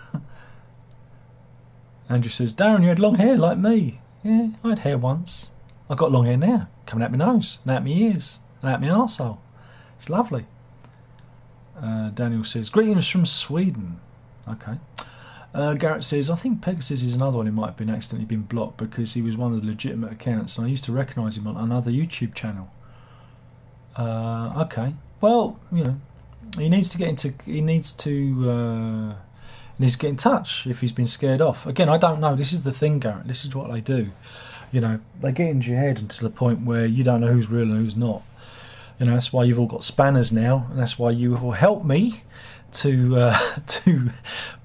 Andrew says, Darren, you had long hair like me. Yeah, I had hair once. I've got long hair now, coming out my nose, and out my ears, and out my arsehole. It's lovely. Daniel says, greetings from Sweden. Okay. Garrett says, I think Pegasus is another one who might have been accidentally been blocked because he was one of the legitimate accounts, and I used to recognise him on another YouTube channel. Okay. Well, you know, he needs to get in touch if he's been scared off. Again, I don't know. This is the thing, Garrett. This is what they do. You know, they get into your head until the point where you don't know who's real and who's not. You know, that's why you've all got spanners now, and that's why you will help me to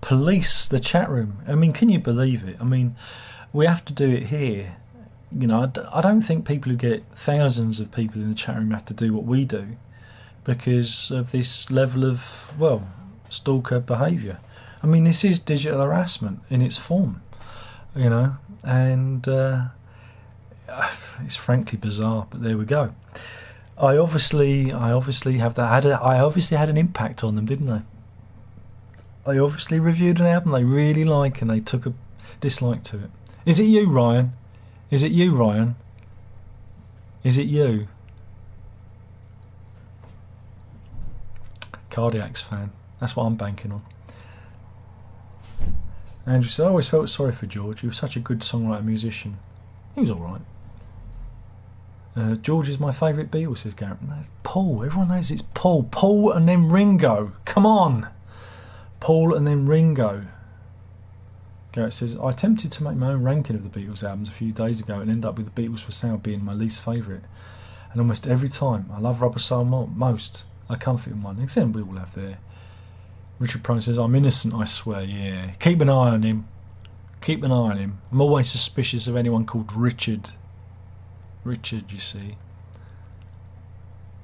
police the chat room. I mean, can you believe it? I mean, we have to do it here. You know, I don't think people who get thousands of people in the chat room have to do what we do because of this level of, well, stalker behaviour. I mean, this is digital harassment in its form, you know, and it's frankly bizarre, but there we go. I obviously had an impact on them, didn't I? they obviously reviewed an album they really like and they took a dislike to it. Is it you, Ryan? Is it you, Ryan? Is it you? Cardiac's fan. That's what I'm banking on. Andrew said, I always felt sorry for George. He was such a good songwriter musician. He was alright. George is my favourite Beatles, says Garrett. No, it's Paul. Everyone knows it's Paul. Paul and then Ringo. Come on. Paul and then Ringo. Garrett says, I attempted to make my own ranking of the Beatles albums a few days ago and ended up with the Beatles for Sale being my least favourite. And almost every time, I love Rubber Soul most. I comfort in one. Except we all have there. Richard Prone says, I'm innocent, I swear, yeah. Keep an eye on him. Keep an eye on him. I'm always suspicious of anyone called Richard. Richard, you see.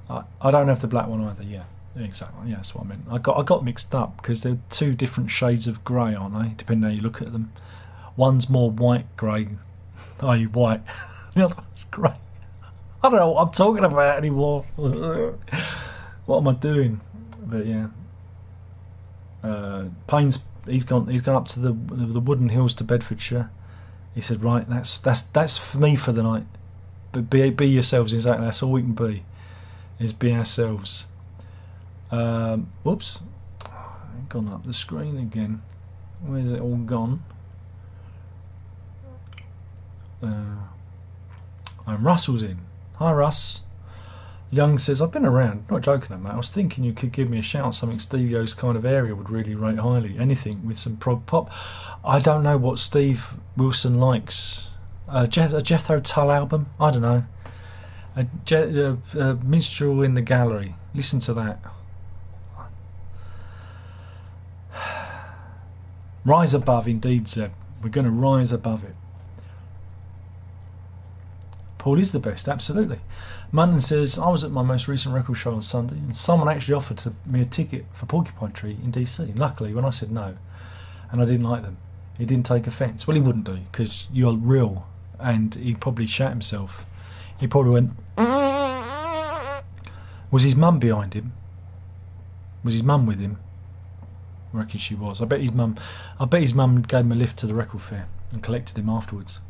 I don't have the black one either, yeah. Exactly, yeah, that's what I meant. I got mixed up because they're two different shades of grey, aren't they? Depending how you look at them. One's more white grey. Are you white? The other one's grey. I don't know what I'm talking about anymore. What am I doing? But yeah. Payne's he's gone up to the Wooden Hills to Bedfordshire. He said, right, that's for me for the night. But be yourselves, exactly. That's all we can be. Is be ourselves. Whoops. Gone up the screen again. Where's it all gone? Russell's in. Hi, Russ. Young says, I've been around. Not joking, mate. I was thinking you could give me a shout. Something Steve O's kind of area would really rate highly. Anything with some prog pop. I don't know what Steve Wilson likes. A Jethro Tull album? I don't know. A Minstrel in the Gallery. Listen to that. Rise above, indeed, Zeb. We're going to rise above it. Paul is the best, absolutely. Munton says, I was at my most recent record show on Sunday and someone actually offered me a ticket for Porcupine Tree in DC. Luckily, when I said no and I didn't like them, he didn't take offence. Well, he wouldn't do, because you're real, and he probably shat himself. He probably went... Was his mum behind him? Was his mum with him? I reckon she was. I bet his mum gave him a lift to the record fair and collected him afterwards.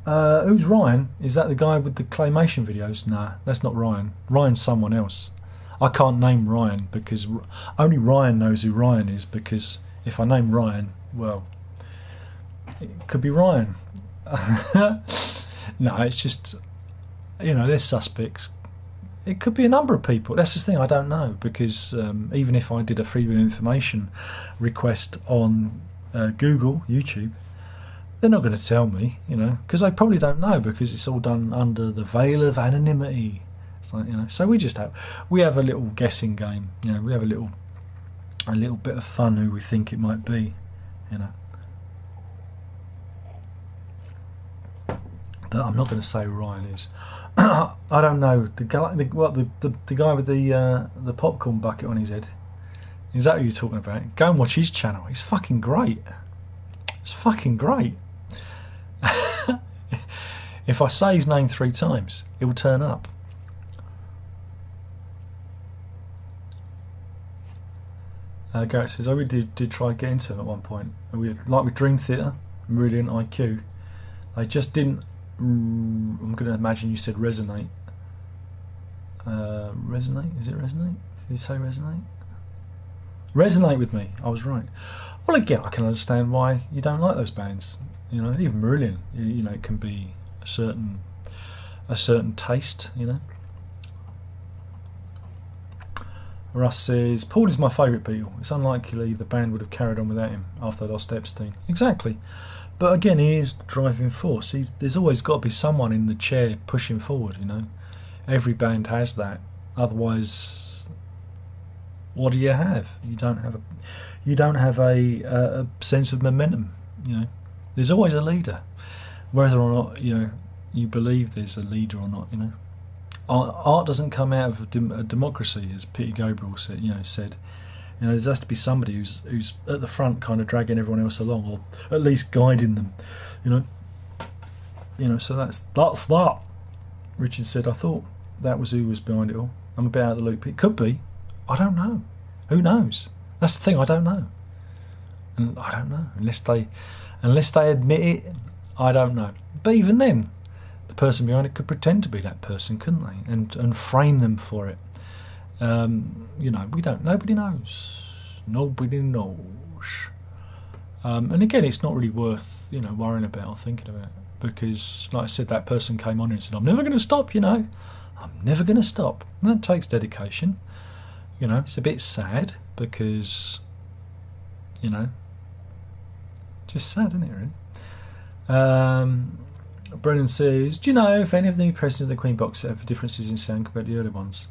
Who's Ryan? Is that the guy with the claymation videos? Nah, that's not Ryan. Ryan's someone else. I can't name Ryan because only Ryan knows who Ryan is, because if I name Ryan, well, it could be Ryan. No, it's just, there's suspects. It could be a number of people. That's the thing, I don't know, because even if I did a freedom of information request on Google, YouTube, they're not going to tell me, because they probably don't know, because it's all done under the veil of anonymity. It's like, so we have a little guessing game. We have a little bit of fun who we think it might be. But I'm not going to say who Ryan is. I don't know the guy with the popcorn bucket on his head. Is that who you're talking about? Go and watch his channel. It's fucking great. It's fucking great. If I say his name 3 times, it will turn up. Garrett says, I really did try to get into him at one point. Like with Dream Theatre, brilliant IQ. They just didn't. I'm going to imagine you said resonate. Resonate? Is it resonate? Did you say resonate? Resonate with me. I was right. Well, again, I can understand why you don't like those bands. Even Marillion. It can be a certain taste. Russ says, Paul is my favourite Beatle. It's unlikely the band would have carried on without him after they lost Epstein. Exactly. But again, he is the driving force. There's always got to be someone in the chair pushing forward, Every band has that. Otherwise, what do you have? You don't have a sense of momentum, There's always a leader. Whether or not, you believe there's a leader or not, Art doesn't come out of a democracy, as Peter Gabriel said. There has to be somebody who's at the front, kind of dragging everyone else along, or at least guiding them. So that's that. Richard said, I thought that was who was behind it all. I'm a bit out of the loop. It could be. I don't know. Who knows? That's the thing, I don't know. And I don't know. Unless they admit it, I don't know. But even then, the person behind it could pretend to be that person, couldn't they? And frame them for it. You know, we don't. Nobody knows. Nobody knows. And again, it's not really worth, you know, worrying about or thinking about, because, like I said, that person came on and said, "I'm never going to stop." You know, I'm never going to stop. And that takes dedication. You know, it's a bit sad because, you know, just sad, isn't it? Really. Brennan says, "Do you know if any of the new pressings of the Queen box set have differences in sound compared to the early ones?"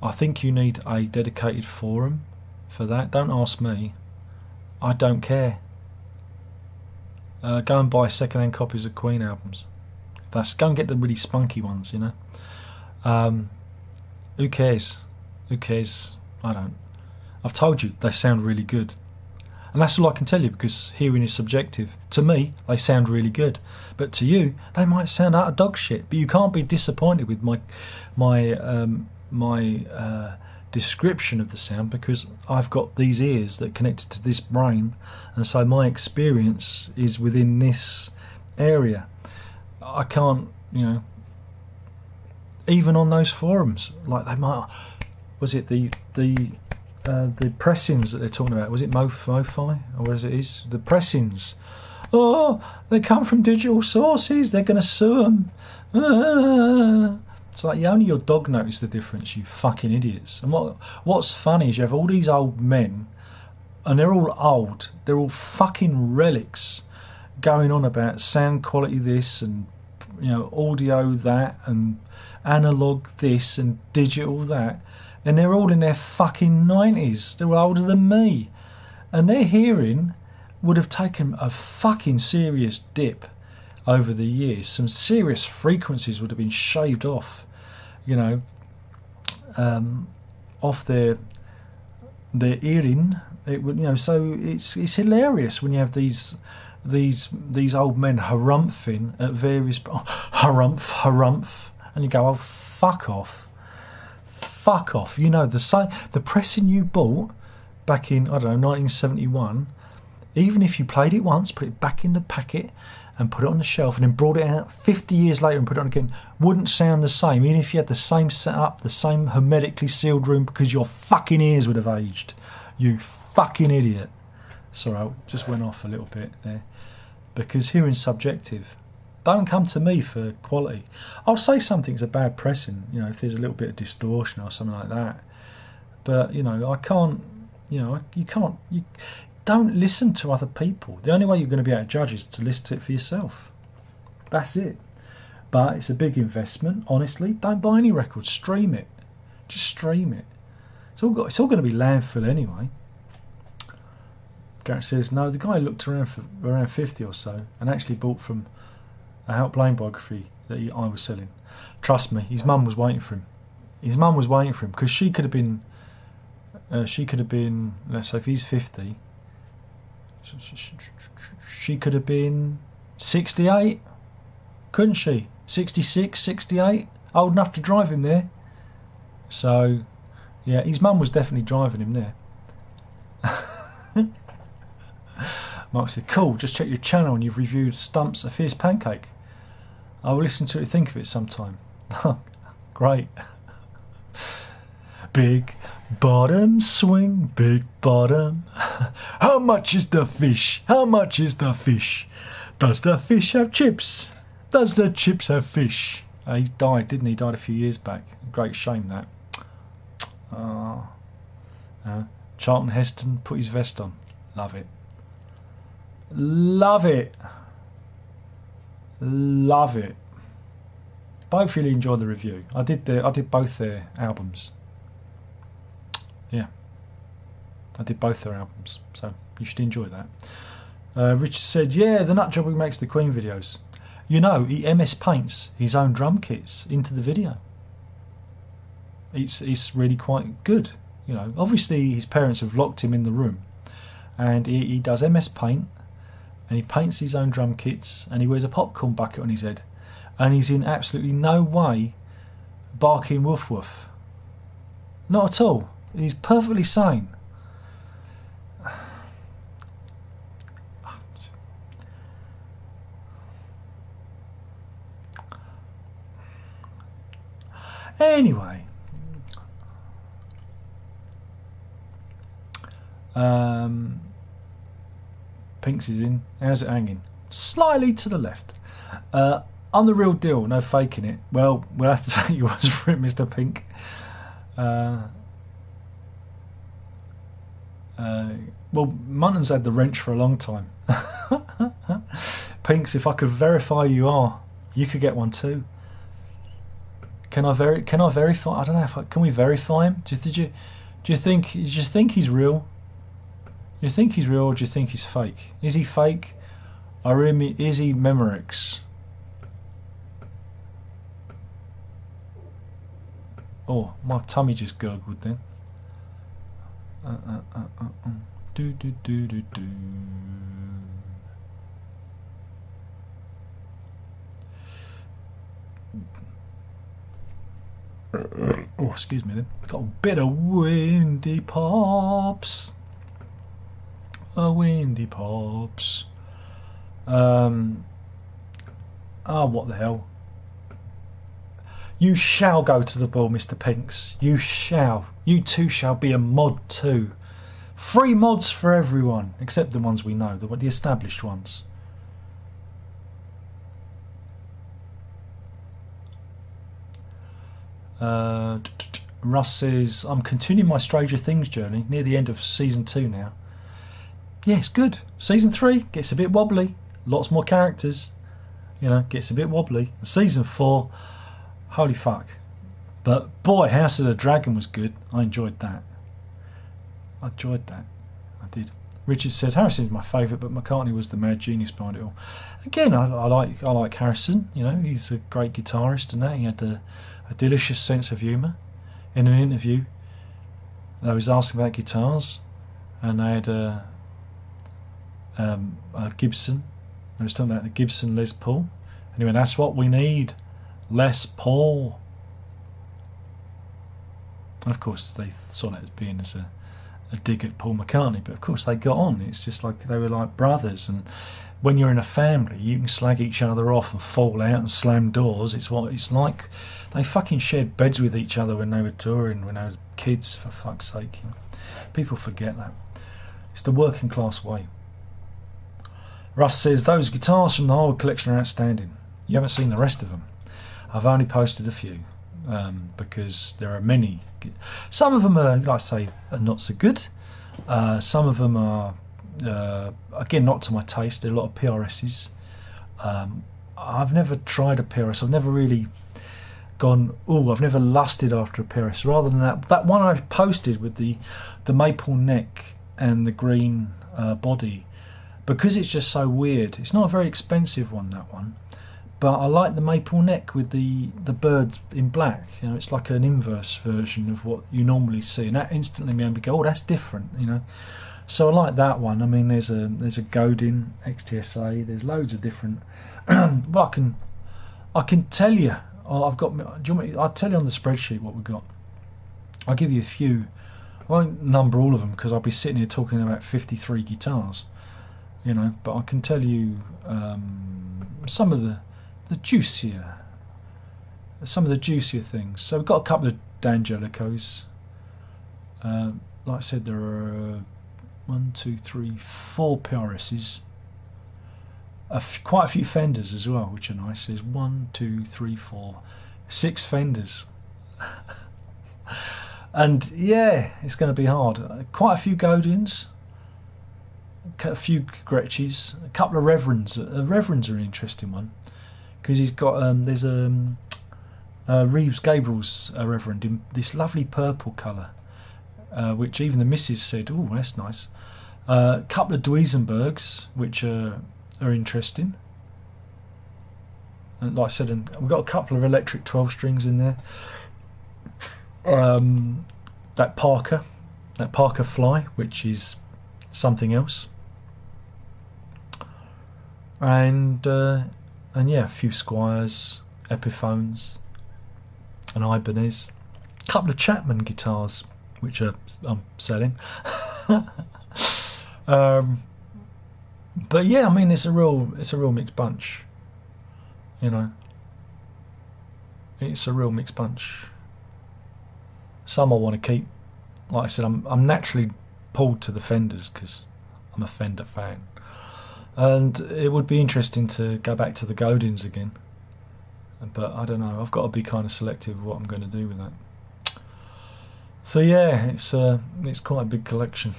I think you need a dedicated forum for that. Don't ask me. I don't care. Go and buy second-hand copies of Queen albums. Go and get the really spunky ones, you know. Who cares? Who cares? I don't. I've told you, they sound really good. And that's all I can tell you, because hearing is subjective. To me, they sound really good. But to you, they might sound out of dog shit. But you can't be disappointed with my description of the sound, because I've got these ears that are connected to this brain, and so my experience is within this area. I can't, you know, even on those forums, like they might, was it the pressings that they're talking about, was it MoFi or what is the pressings? Oh, they come from digital sources, they're going to sue them. It's like only your dog noticed the difference, you fucking idiots. And what's funny is you have all these old men, and they're all old, they're all fucking relics, going on about sound quality this and, you know, audio that and analog this and digital that, and they're all in their fucking 90s. They're older than me, and their hearing would have taken a fucking serious dip over the years. Some serious frequencies would have been shaved off, you know, off their hearing. It would, you know. So it's hilarious when you have these old men harumphing at various harumph, and you go, oh, fuck off. You know, the pressing you bought back in, I don't know, 1971, even if you played it once, put it back in the packet and put it on the shelf, and then brought it out 50 years later and put it on again, wouldn't sound the same, even if you had the same setup, the same hermetically sealed room, because your fucking ears would have aged. You fucking idiot. Sorry, I just went off a little bit there. Because hearing's subjective. Don't come to me for quality. I'll say something's a bad pressing, you know, if there's a little bit of distortion or something like that. But, you know, I can't, you know, you don't listen to other people. The only way you're going to be able to judge is to listen to it for yourself. That's it. But it's a big investment, honestly. Don't buy any records. Stream it. Just stream it. It's all going to be landfill anyway. Garrett says, no, the guy looked around for around 50 or so and actually bought from a Help Blaine biography that I was selling. Trust me, his mum was waiting for him. His mum was waiting for him, because she could have been, let's say if he's 50, she could have been 68, couldn't she? 66, 68, old enough to drive him there. So, yeah, his mum was definitely driving him there. Mark said, cool, just check your channel and you've reviewed Stump's A Fierce Pancake. I will listen to it and think of it sometime. Great. Big bottom swing, big bottom. How much is the fish? How much is the fish? Does the fish have chips? Does the chips have fish? He died, didn't he? He died a few years back. Great shame, that. Charlton Heston put his vest on. Love it. Love it. Love it. Both really enjoyed the review. I did both their albums. Yeah. I did both their albums, so you should enjoy that. Richard said, yeah, the nut job who makes the Queen videos. You know, he MS paints his own drum kits into the video. It's really quite good. You know, obviously his parents have locked him in the room, and he does MS paint, and he paints his own drum kits, and he wears a popcorn bucket on his head, and he's in absolutely no way barking woof woof. Not at all. He's perfectly sane. Anyway, Pinks is in. How's it hanging? Slightly to the left. I'm the real deal, no faking it. Well, we'll have to take yours for it, Mr. Pink. Well, Munton's had the wrench for a long time. Pinks, if I could verify you are, you could get one too. Can I verify? I don't know. Can we verify him? Do you think he's real? Do you think he's real, or do you think he's fake? Is he fake, or is he Memorex? Oh, my tummy just gurgled then. Do do do do do. Oh, excuse me then. Got a bit of windy pops. Windy pops. Oh, what the hell? You shall go to the ball, Mr. Pinks. You shall. You too shall be a mod too. 3 mods for everyone, except the ones we know, the established ones. Russ says, I'm continuing my Stranger Things journey, near the end of season 2 now. Yes, good. Season 3 gets a bit wobbly, lots more characters, gets a bit wobbly. Season 4, holy fuck. But boy, House of the Dragon was good. I enjoyed that. I did. Richard said Harrison's my favourite, but McCartney was the mad genius behind it all. Again, I like Harrison. He's a great guitarist, and that he had a delicious sense of humour. In an interview, they was asking about guitars, and they had a Gibson. They was talking about the Gibson Les Paul, and he went, "That's what we need, Les Paul." And of course, they saw that as being as a dig at Paul McCartney, but of course they got on. It's just like they were like brothers, and when you're in a family, you can slag each other off and fall out and slam doors. It's what it's like. They fucking shared beds with each other when they were touring, when they were kids, for fuck's sake. People forget that. It's the working class way. Russ says, those guitars from the Harwood collection are outstanding. You haven't seen the rest of them. I've only posted a few, because there are many. Some of them are, like I say, are not so good. Some of them are, again, not to my taste. There are a lot of PRSs. I've never tried a PRS. I've never really gone, I've never lusted after a PRS. Rather than that one I posted with the maple neck and the green body, because it's just so weird. It's not a very expensive one, that one. But I like the maple neck with the birds in black. It's like an inverse version of what you normally see, and that instantly made me go, that's different. So I like that one. I mean, there's a Godin XTSA. There's loads of different. But I can tell you. I've got. Do you want me? I'll tell you on the spreadsheet what we've got. I'll give you a few. I won't number all of them because I'll be sitting here talking about 53 guitars. But I can tell you some of the juicier things. So we've got a couple of D'Angelicos. Like I said, there are 1, 2, 3, 4 PRSs. Quite a few Fenders as well, which are nice. There's 1, 2, 3, 4, 6 Fenders. And yeah, it's going to be hard. Quite a few Godins, a few Gretschys, a couple of Reverends. Reverends are an interesting one because he's got there's Reeves Gabriel's Reverend in this lovely purple colour, which even the missus said, "Oh, that's nice." A couple of Duesenbergs, which are interesting. And like I said, and we've got a couple of electric 12 strings in there. That Parker Fly, which is something else. And yeah, a few Squires, Epiphones. an Ibanez, a couple of Chapman guitars, which I'm selling. But yeah, I mean, it's a real mixed bunch. You know, it's a real mixed bunch. Some I want to keep. Like I said, I'm naturally pulled to the Fenders because I'm a Fender fan, and it would be interesting to go back to the Godins again. But I don't know. I've got to be kind of selective of what I'm going to do with that. So yeah, it's quite a big collection.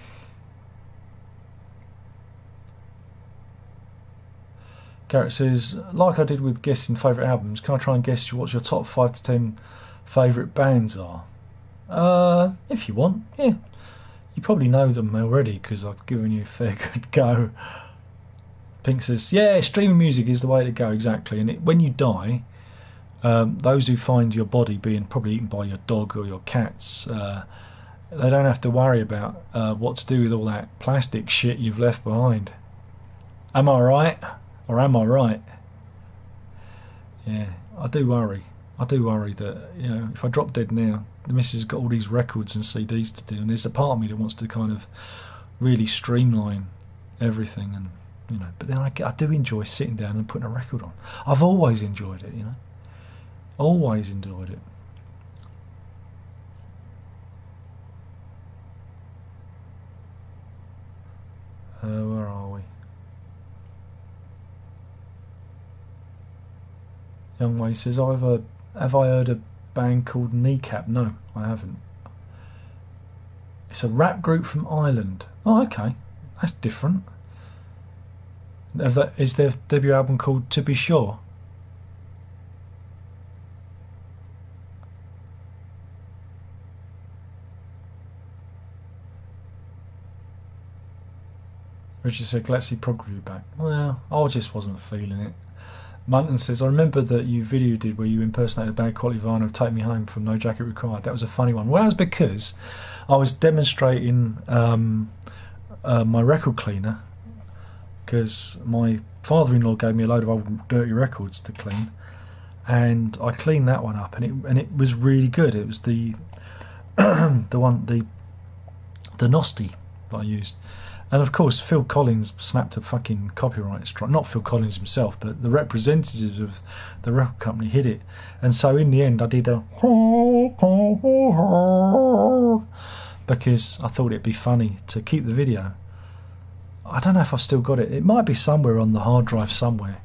Garrett says, like I did with guessing favourite albums, can I try and guess what your top 5 to 10 favourite bands are? If you want, yeah. You probably know them already because I've given you a fair good go. Pink says, yeah, streaming music is the way to go, exactly. And when you die, those who find your body being probably eaten by your dog or your cats, they don't have to worry about what to do with all that plastic shit you've left behind. Am I right? Or am I right? Yeah, I do worry. I do worry that, you know, if I drop dead now, the missus has got all these records and CDs to do, and there's a part of me that wants to kind of really streamline everything, and you know. But then I do enjoy sitting down and putting a record on. I've always enjoyed it, you know. Always enjoyed it. Where are we? Young Way says, have I heard a band called Kneecap? No, I haven't. It's a rap group from Ireland. Oh, okay. That's different. Is their debut album called To Be Sure? Richard said, let's see prog review back. Well, I just wasn't feeling it. Munton says, I remember that you video did where you impersonated a bad quality Varno of Take Me Home from No Jacket Required. That was a funny one. Well, that was because I was demonstrating my record cleaner, because my father-in-law gave me a load of old dirty records to clean, and I cleaned that one up, and it was really good. It was the the Nosti that I used. And of course, Phil Collins snapped a fucking copyright strike. Not Phil Collins himself, but the representatives of the record company hit it. And so in the end, I did a because I thought it'd be funny to keep the video. I don't know if I've still got it. It might be somewhere on the hard drive somewhere.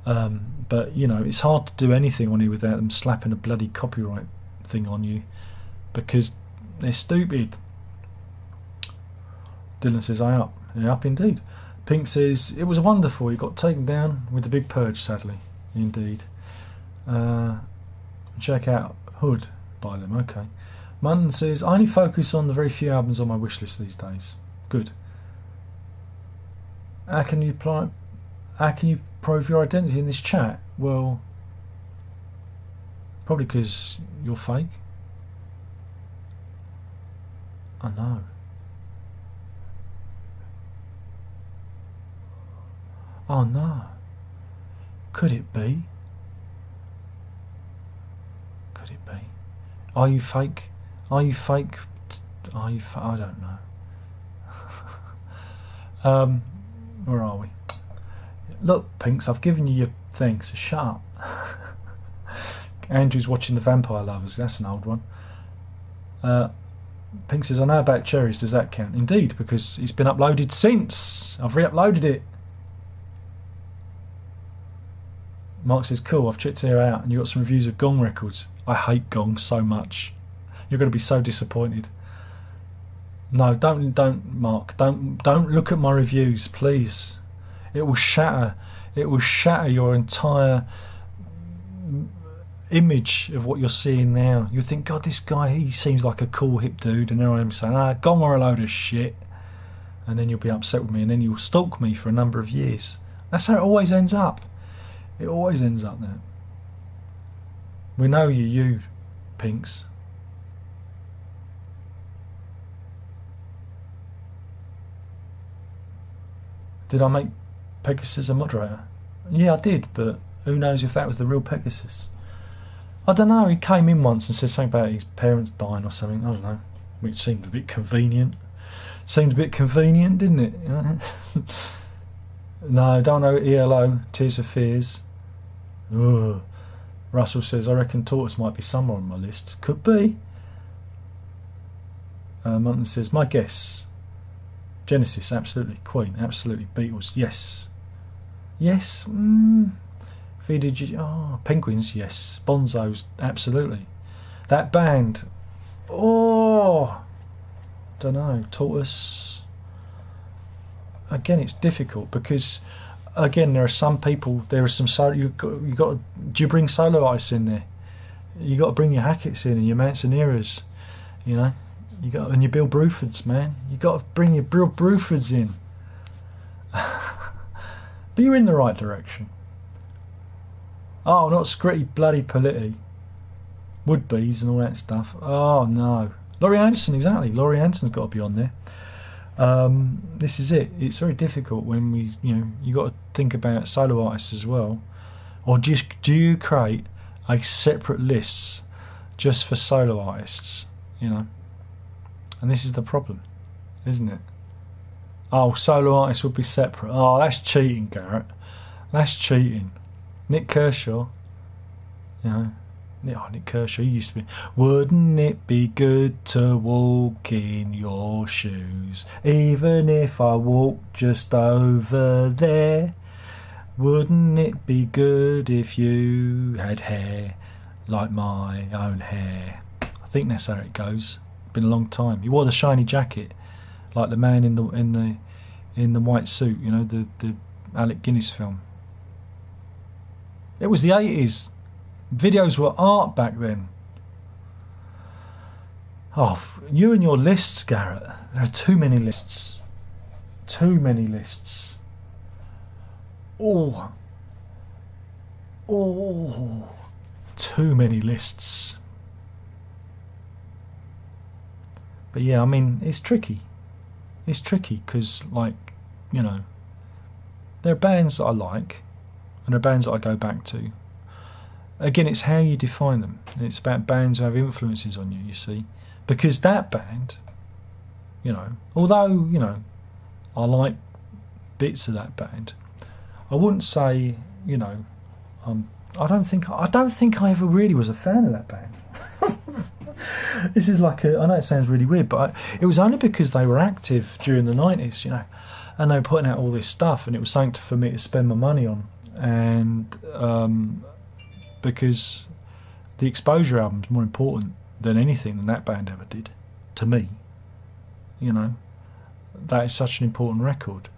But you know, it's hard to do anything on you without them slapping a bloody copyright thing on you, because they're stupid. Dylan says, I up. Yeah, up indeed. Pink says, it was wonderful. He got taken down with the big purge, sadly. Indeed. Check out Hood by them. Okay. Munton says, I only focus on the very few albums on my wish list these days. Good. How can you prove your identity in this chat? Well, probably because you're fake. I know. Oh no. Could it be? Could it be? Are you fake? Are you fake? I don't know. Where are we? Look, Pinks, I've given you your thing, so shut up. Andrew's watching The Vampire Lovers. That's an old one. Pink says, I know about Cherries. Does that count? Indeed, because it's been uploaded since. I've re-uploaded it. Mark says, cool, I've checked it out, and you got some reviews of Gong records. I hate Gong so much. You're going to be so disappointed. No, don't, Mark. Don't look at my reviews, please. It will shatter your entire image of what you're seeing now. You think, God, this guy, he seems like a cool hip dude, and there I am saying, Gong are a load of shit. And then you'll be upset with me, and then you'll stalk me for a number of years. That's how it always ends up. It always ends up there. We know you, Pinks. Did I make Pegasus a moderator? Yeah, I did, but who knows if that was the real Pegasus? I don't know, he came in once and said something about his parents dying or something, I don't know, which seemed a bit convenient. Didn't it? You know? No, don't know ELO, Tears for Fears. Ugh. Russell says, I reckon Tortoise might be somewhere on my list. Could be. Munton says, my guess. Genesis, absolutely. Queen, absolutely. Beatles, yes. Yes. Penguins, yes. Bonzos, absolutely. That band. Oh, don't know. Tortoise. Again, it's difficult because, again, there are some people. There are some solo. You got. Do you bring solo artists in there? You got to bring your Hackett's in and your Mansonieras. You know, you got and your Bill Brufords, man. You got to bring your Bill Brufords in. But you're in the right direction. Oh, not Scritty bloody Politti. Would-be's and all that stuff. Oh, no. Laurie Anderson, exactly. Laurie Anderson's got to be on there. This is it. It's very difficult when we, you got to think about solo artists as well. Or do you create a separate list just for solo artists, And this is the problem, isn't it? Oh, solo artists would be separate. Oh, that's cheating, Garrett. That's cheating. Nick Kershaw, Nick Kershaw used to be. Wouldn't it be good to walk in your shoes, even if I walked just over there? Wouldn't it be good if you had hair like my own hair? I think that's how it goes. Been a long time. He wore the shiny jacket, like the man in the white suit. The Alec Guinness film. It was the 80s. Videos were art back then. Oh, you and your lists, Garrett. There are too many lists. Too many lists. Oh, too many lists. But yeah, I mean, it's tricky. It's tricky because, there are bands that I like, and there are bands that I go back to. Again, it's how you define them. It's about bands who have influences on you, you see. Because that band, although, I like bits of that band, I wouldn't say, I don't think I ever really was a fan of that band. This is I know it sounds really weird, but it was only because they were active during the 90s, and they were putting out all this stuff, and it was something for me to spend my money on. And because the Exposure album's more important than anything that band ever did, to me. That is such an important record.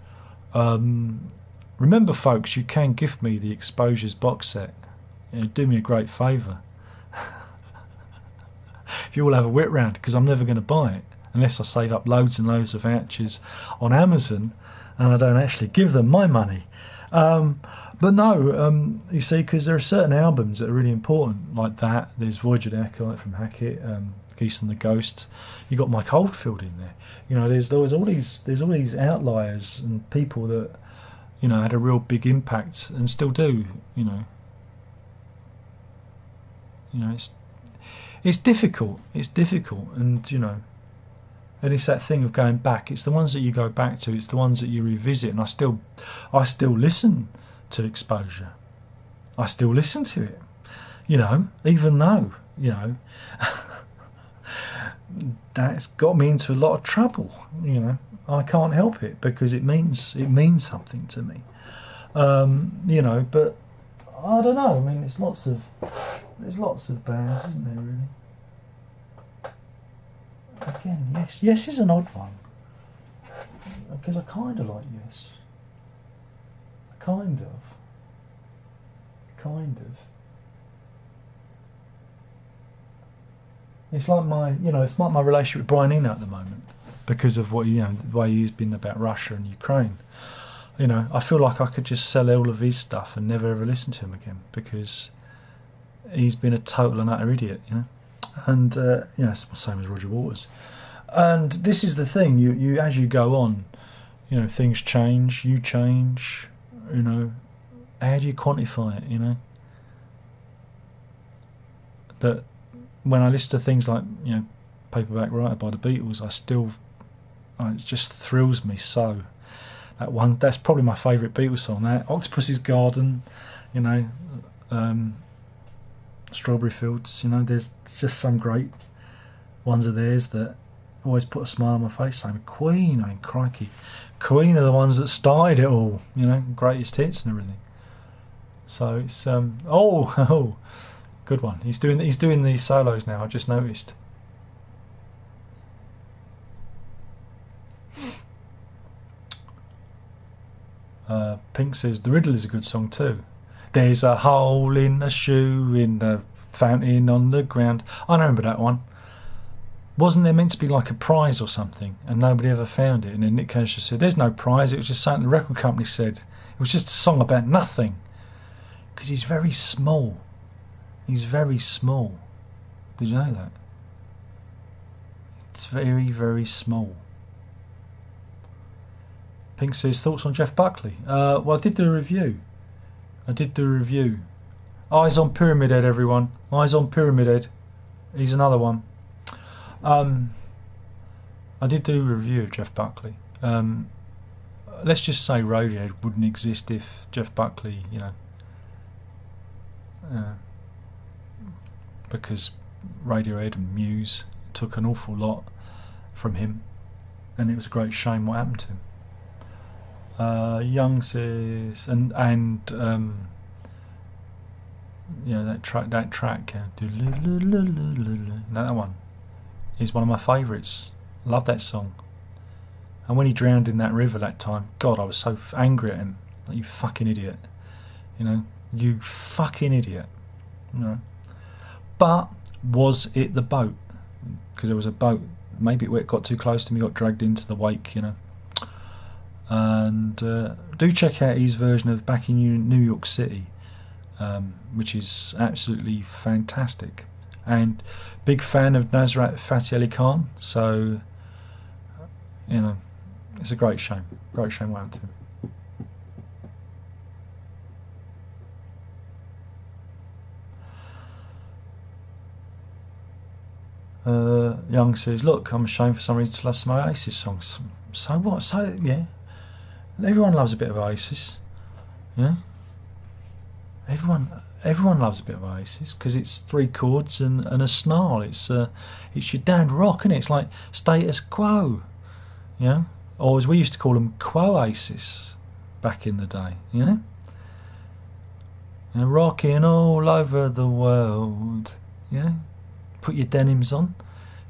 Remember, folks, you can gift me the Exposures box set. Do me a great favour. If you all have a whip round, because I'm never going to buy it unless I save up loads and loads of vouchers on Amazon and I don't actually give them my money. But no, you see, because there are certain albums that are really important, like that. There's Voyage of the Acolyte from Hackett, Geese and the Ghost. You got Mike Oldfield in there. There's all these outliers and people that had a real big impact and still do. It's difficult. It's difficult, and and it's that thing of going back. It's the ones that you go back to. It's the ones that you revisit. And I still listen to Exposure. I still listen to it. Even though that's got me into a lot of trouble. I can't help it because it means something to me. But I don't know. I mean, there's lots of bands, isn't there? Really. Again, Yes is an odd one because I kind of like Yes. Kind of. It's like my relationship with Brian Eno at the moment because of what the way he's been about Russia and Ukraine. I feel like I could just sell all of his stuff and never ever listen to him again because he's been a total and utter idiot. And it's the same as Roger Waters. And this is the thing: you as you go on, things change. You change. How do you quantify it? But when I listen to things like, you know, Paperback Writer by the Beatles, it just thrills me so. That one, that's probably my favourite Beatles song. That Octopus's Garden, you know, Strawberry Fields. You know, there's just some great ones of theirs that always put a smile on my face. Same with Queen. I mean, crikey, Queen are the ones that started it all. You know, greatest hits and everything. So it's good one. He's doing these solos now. I just noticed. Pink says The Riddle is a good song too. There's a hole in a shoe in the fountain on the ground. I remember that one. Wasn't there meant to be like a prize or something, and nobody ever found it? And then Nick Kershaw said, "There's no prize. It was just something the record company said. It was just a song about nothing." Because he's very small. He's very small. Did you know that? It's very, very small. Pink says, thoughts on Jeff Buckley? Well, I did do a review. Eyes on Pyramid Head, everyone. Eyes on Pyramid Head. He's another one. I did do a review of Jeff Buckley. Let's just say Radiohead wouldn't exist if Jeff Buckley, you know, because Radiohead and Muse took an awful lot from him, and it was a great shame what happened to him. Young says, and you know, that track, that one is one of my favourites. Love that song. And when he drowned in that river that time, God, I was so angry at him. Like, you fucking idiot. You know, you fucking idiot. You know. But was it the boat? Because there was a boat. Maybe it got too close to me, got dragged into the wake, you know. And do check out his version of Back in New York City, which is absolutely fantastic. And big fan of Nusrat Fateh Ali Khan, so you know, it's a great shame what happened to him. Young says, look, I'm ashamed for some reason to love some Oasis songs. So what? So yeah, everyone loves a bit of Oasis. Yeah, everyone loves a bit of Oasis because it's three chords and a snarl. It's your dad rock, isn't it? It's like Status Quo, you know, or as we used to call them, Quoasis back in the day, you know. And rocking all over the world, yeah. Put your denims on,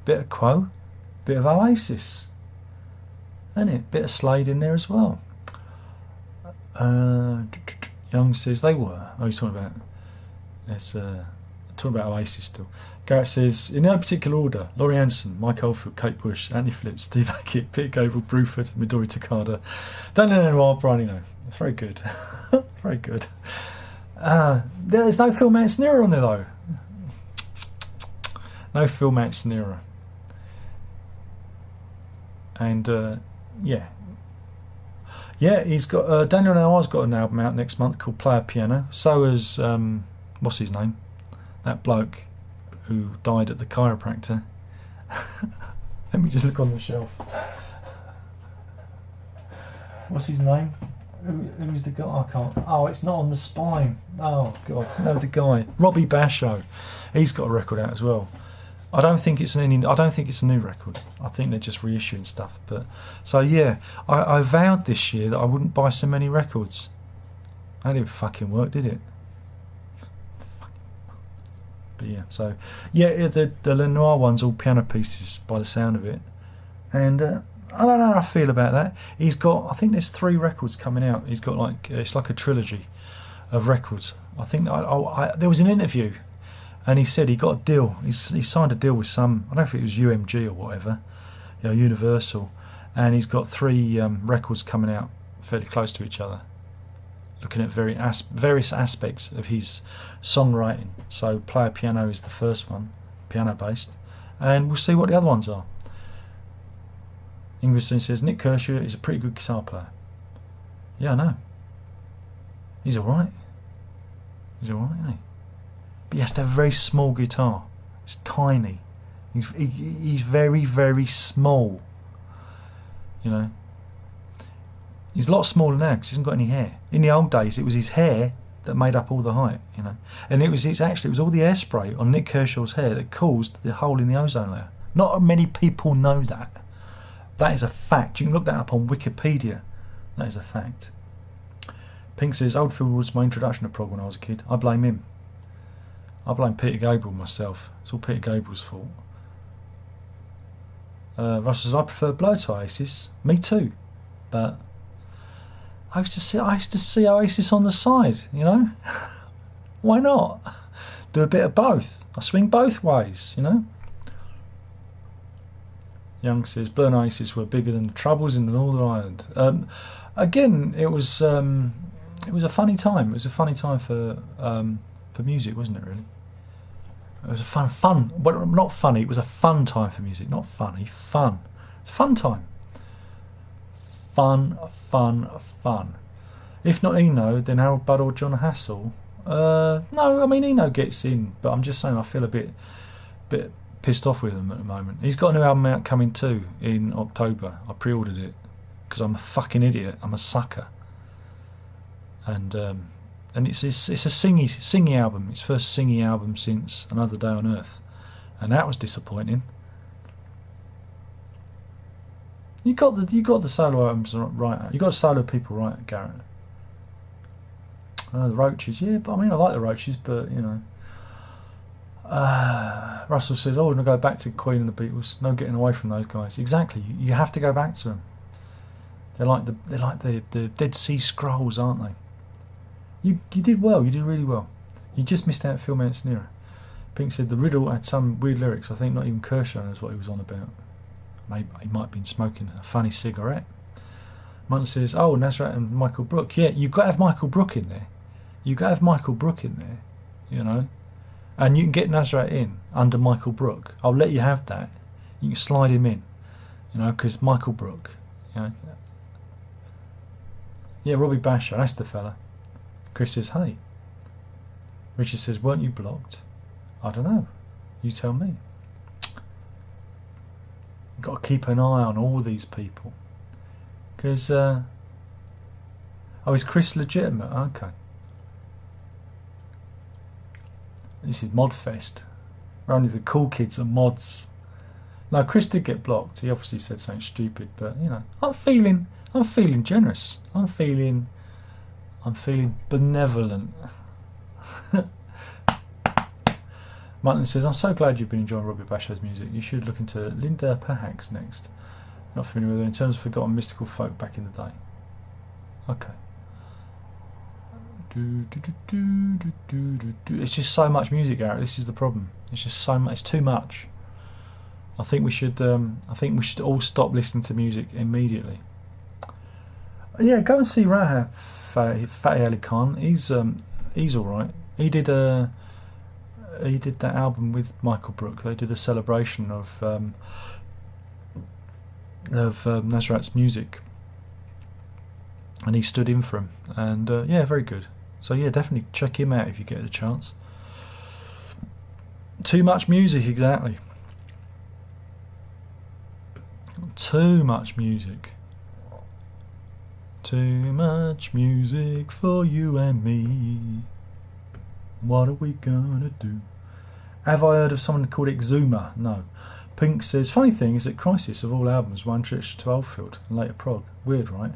bit of Quo, bit of Oasis, isn't it? Bit of Slade in there as well. Young says they were. Oh, he's talking about. Let's talking about Oasis still. Garrett says, in no particular order: Laurie Anderson, Mike Oldfield, Kate Bush, Anthony Phillips, Steve Hackett, Peter Gabriel, Bruford, Midori Takada, Dan Lenoir, Brian Eno. That's very good. Very good. There's no Phil Manzanera on there though. No Phil Manzanera. And yeah, he's got Daniel Lenoir's got an album out next month called Player Piano. So has what's his name? That bloke who died at the chiropractor. Let me just look on the shelf. What's his name? Who's the guy? I can't. Oh, it's not on the spine. Oh God, no, the guy. Robbie Basho. He's got a record out as well. I don't think it's a new record. I think they're just reissuing stuff. But so yeah, I vowed this year that I wouldn't buy so many records. That didn't fucking work, did it? But yeah, so yeah, the Lenoir one's all piano pieces by the sound of it, and I don't know how I feel about that. He's got, I think there's 3 records coming out. He's got like, it's like a trilogy of records. I think there was an interview. And he said he got a deal. He signed a deal with some, I don't know if it was UMG or whatever, you know, Universal. And he's got 3 records coming out fairly close to each other, looking at various aspects of his songwriting. So Player Piano is the first one, piano based, and we'll see what the other ones are. Ingridson says Nick Kershaw is a pretty good guitar player. Yeah, I know. He's all right. Isn't he? but he has to have a very small guitar. It's tiny. He's very, very small. You know, he's a lot smaller now because he hasn't got any hair. In the old days, it was his hair that made up all the height. You know, and it was all the hairspray on Nick Kershaw's hair that caused the hole in the ozone layer. Not many people know that. That is a fact. You can look that up on Wikipedia. That is a fact. Pink says, Oldfield was my introduction to prog when I was a kid. I blame him. I blame Peter Gabriel myself. It's all Peter Gabriel's fault. Russell says, I prefer Blur to Oasis. Me too. But I used to see Oasis on the side, you know? Why not? Do a bit of both. I swing both ways, you know? Young says, Blur and Oasis were bigger than the Troubles in the Northern Ireland. Again, it was a funny time. It was a funny time for music, wasn't it, really? It was a fun, well, not funny, it was a fun time for music, not funny, fun. It's a fun time. Fun. If not Eno, then Harold Budd or John Hassell. No, I mean, Eno gets in, but I'm just saying I feel a bit pissed off with him at the moment. He's got a new album out coming too in October. I pre-ordered it because I'm a fucking idiot. I'm a sucker. And it's a singy album. It's first singy album since Another Day on Earth, and that was disappointing. You got the solo albums right. You got the solo people right, Garrett. The Roaches, yeah, but I mean I like the Roaches, but you know. Russell says, "Oh, we're gonna go back to Queen and the Beatles. No getting away from those guys." Exactly. You have to go back to them. They're like the Dead Sea Scrolls, aren't they? You did well. You did really well. You just missed out Phil Manzanera. Pink said the riddle had some weird lyrics. I think not even Kershaw knows what he was on about. Maybe he might have been smoking a funny cigarette. Munter says, "Oh, Nazareth and Michael Brook. Yeah, you've got to have Michael Brook in there. You've got to have Michael Brook in there. You know, and you can get Nazareth in under Michael Brook. I'll let you have that. You can slide him in. You know, because Michael Brook. You know. Yeah, Robbie Basher. That's the fella." Chris says, "Hey." Richard says, "Weren't you blocked?" I don't know. You tell me. You've got to keep an eye on all these people. Because, oh, is Chris legitimate? Okay. This is Modfest. Where only the cool kids are mods. No, Chris did get blocked. He obviously said something stupid, but, you know, I'm feeling generous. I'm feeling benevolent. Martin says, "I'm so glad you've been enjoying Robbie Basho's music. You should look into Linda Pahax next. Not familiar with her in terms of forgotten mystical folk back in the day." Okay. It's just so much music, Garrett. This is the problem. It's just so much. It's too much. I think we should all stop listening to music immediately. Yeah, go and see Raha Fatih Ali Khan. He's all right. He did that album with Michael Brook. They did a celebration of Nazareth's music, and he stood in for him. And yeah, very good. So yeah, definitely check him out if you get the chance. Too much music, exactly. Too much music. Too much music for you and me. What are we gonna do? Have I heard of someone called Exuma? No. Pink says, funny thing is that Crisis of all albums won tribute to Oldfield and later prog. Weird, right?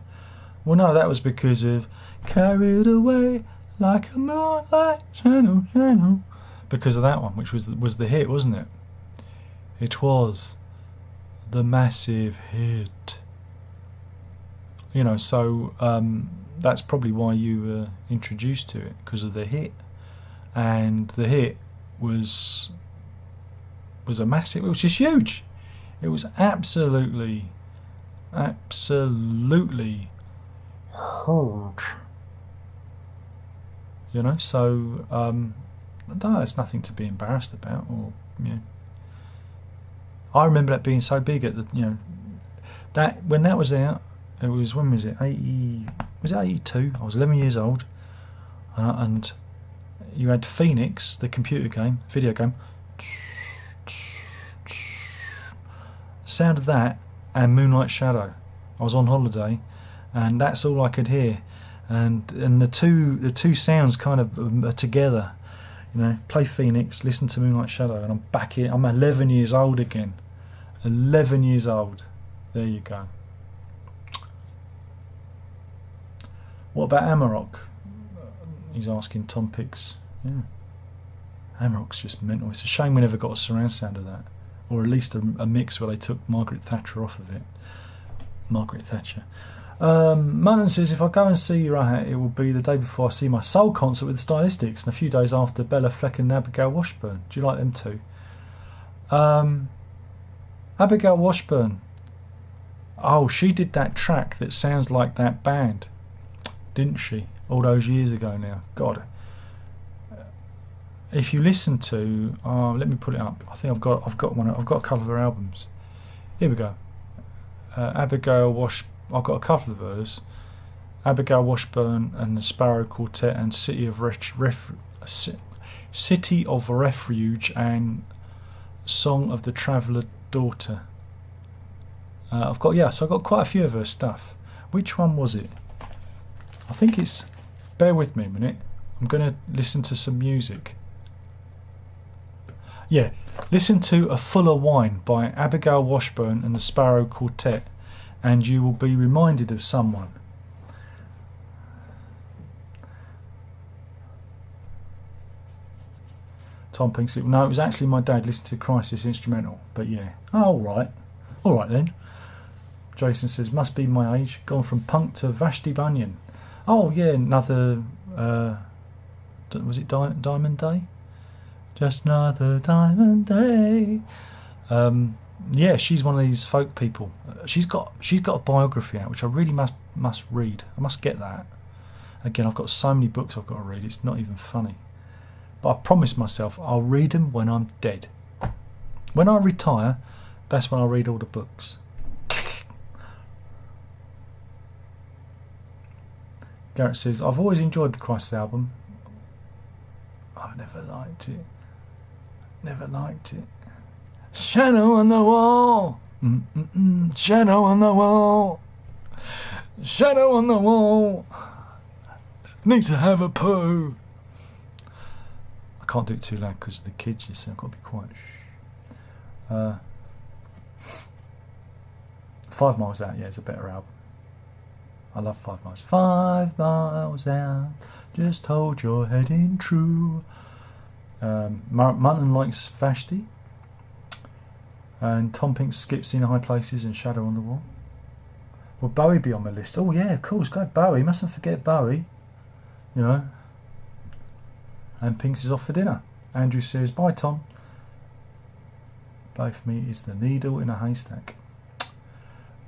Well, no, that was because of Carried Away Like a Moonlight Shadow. Because of that one, which was the hit, wasn't it? It was the massive hit. You know, so that's probably why you were introduced to it, because of the hit. And the hit was a massive, it was just huge. It was absolutely huge. You know, so no, it's nothing to be embarrassed about. Or, you know, I remember that being so big at the, you know, that when that was out. It was, when was it? Was it 82? I was 11 years old, and you had Phoenix, the computer game, video game. Sound of that and Moonlight Shadow. I was on holiday, and that's all I could hear, and the two sounds kind of are together. You know, play Phoenix, listen to Moonlight Shadow, and I'm back here. I'm 11 years old again. 11 years old. There you go. What about Amarok? He's asking Tom Pix. Yeah. Amarok's just mental. It's a shame we never got a surround sound of that. Or at least a mix where they took Margaret Thatcher off of it. Margaret Thatcher. Mutton says, if I go and see Rahat, it will be the day before I see my soul concert with the Stylistics, and a few days after Bella Fleck and Abigail Washburn. Do you like them too? Abigail Washburn. Oh, she did that track that sounds like that band, didn't she? All those years ago now. God. If you listen to, let me put it up. I think I've got one. I've got a couple of her albums. Here we go. Abigail Wash. I've got a couple of hers. Abigail Washburn and the Sparrow Quartet and City of Refuge and Song of the Traveller Daughter. I've got quite a few of her stuff. Which one was it? I think it's. Bear with me a minute. I'm going to listen to some music. Yeah, listen to A Fuller Wine by Abigail Washburn and the Sparrow Quartet, and you will be reminded of someone. Tom thinks it. No, it was actually my dad listening to Crisis Instrumental, but yeah. Oh, all right then. Jason says, must be my age. Gone from punk to Vashti Bunyan. Oh yeah, another. Was it Diamond Day? Just another diamond day. Yeah, she's one of these folk people. She's got a biography out, which I really must read. I must get that. Again, I've got so many books I've got to read. It's not even funny. But I promised myself I'll read them when I'm dead. When I retire, that's when I'll read all the books. Garrett says, I've always enjoyed the Christ album. I've never liked it. Never liked it. Shadow on the wall. Shadow on the wall. Shadow on the wall. Need to have a poo. I can't do it too loud because of the kids, you see. I've got to be quiet. 5 Miles Out, yeah, it's a better album. I love 5 Miles. 5 miles out, just hold your head in true. Mutton likes Vashti. And Tom Pink skips in High Places and Shadow on the Wall. Will Bowie be on the list? Oh yeah, of course, go Bowie. Mustn't forget Bowie. You know. And Pinks is off for dinner. Andrew says, bye Tom. Both me is the needle in a haystack.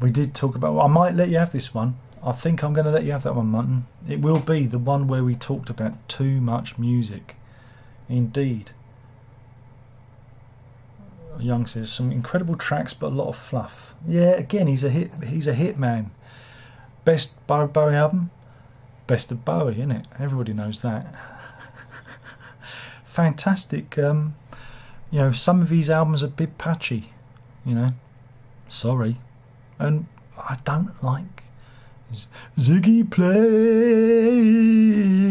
We did talk about, well, I might let you have this one. I think I'm going to let you have that one, Mutton. It will be the one where we talked about too much music. Indeed. Young says, some incredible tracks but a lot of fluff. Yeah, again, he's a hit man. Best Bowie album? Best of Bowie, isn't it? Everybody knows that. Fantastic. You know, some of his albums are a bit patchy, you know. Sorry. And I don't like Ziggy play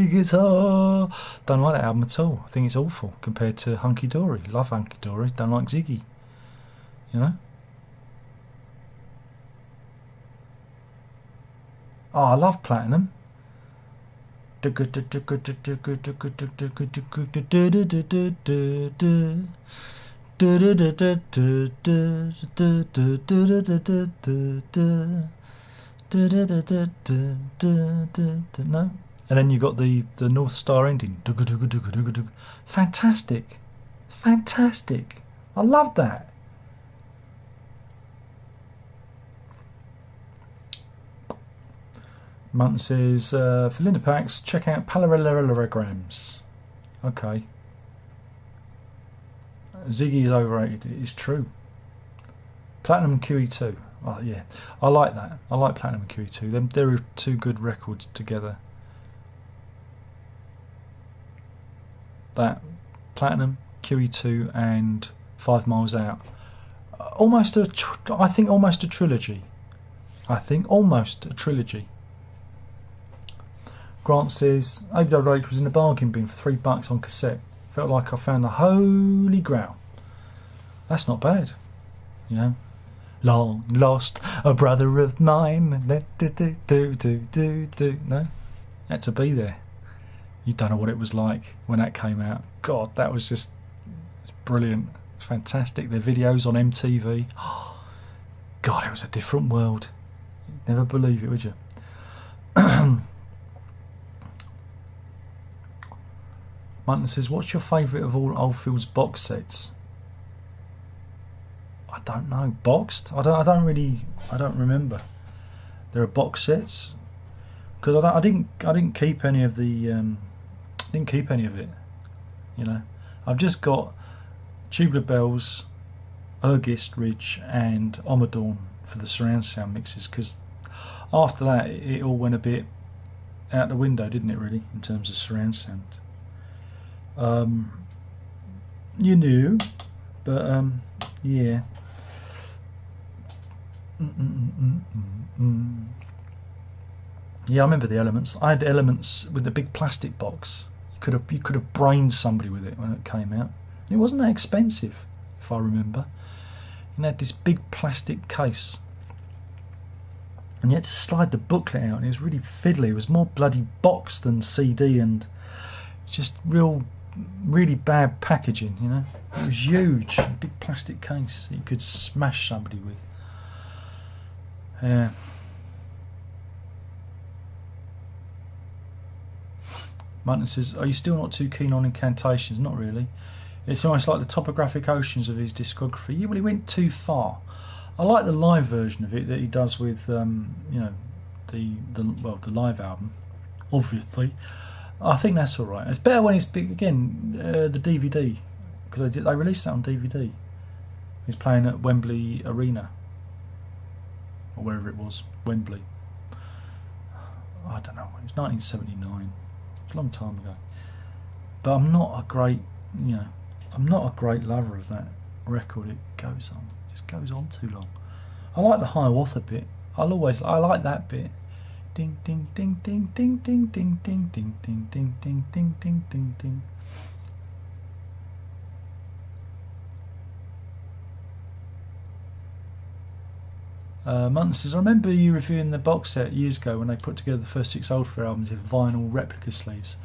guitar. Don't like that album at all. I think it's awful compared to Hunky Dory. Love Hunky Dory. Don't like Ziggy. You know. Oh, I love Platinum. No? And then you got the North Star ending. Fantastic. Fantastic. I love that. Munton says, for Linda Pax, check out parallelograms. Okay. Ziggy is overrated. It is true. Platinum and QE2. Oh, yeah. I like that. I like Platinum and QE2. They're two good records together. that Platinum, QE2 and 5 Miles Out. I think almost a trilogy. Grant says, ABWH was in the bargain bin for $3 on cassette. Felt like I found the holy grail. That's not bad, you know. Long lost a brother of mine. No, had to be there. You don't know what it was like when that came out. God, that was just brilliant. It was fantastic. Their videos on MTV. Oh, God, it was a different world. You'd never believe it, would you? Munton says, what's your favourite of all Oldfield's box sets? I don't know. Boxed? I don't remember. There are box sets because I didn't keep any of the didn't keep any of it. You know, I've just got Tubular Bells, Ergist Ridge, and Omadorn for the surround sound mixes. Because after that, it all went a bit out the window, didn't it? Really, in terms of surround sound. You knew, but yeah. Yeah, I remember the Elements. I had Elements with the big plastic box. You could have brained somebody with it when it came out. And it wasn't that expensive, if I remember. And it had this big plastic case, and you had to slide the booklet out, and it was really fiddly. It was more bloody box than CD, and just really bad packaging. You know, it was huge, a big plastic case that you could smash somebody with. Yeah. Munton says, are you still not too keen on incantations? Not really. It's almost like the topographic oceans of his discography. Yeah, well, he went too far. I like the live version of it that he does with, you know, the live album, obviously. I think that's all right. It's better when it's big again. The DVD, because they released that on DVD. He's playing at Wembley Arena, or wherever it was, Wembley. I don't know. It was 1979. A long time ago, but I'm not a great lover of that record. It just goes on too long. I like the Hiawatha bit. I like that bit. Ding ding ding ding ding ding ding ding ding ding ding ding ding ding ding ding. Munton says, I remember you reviewing the box set years ago when they put together the first 6 Oldfield albums with vinyl replica sleeves.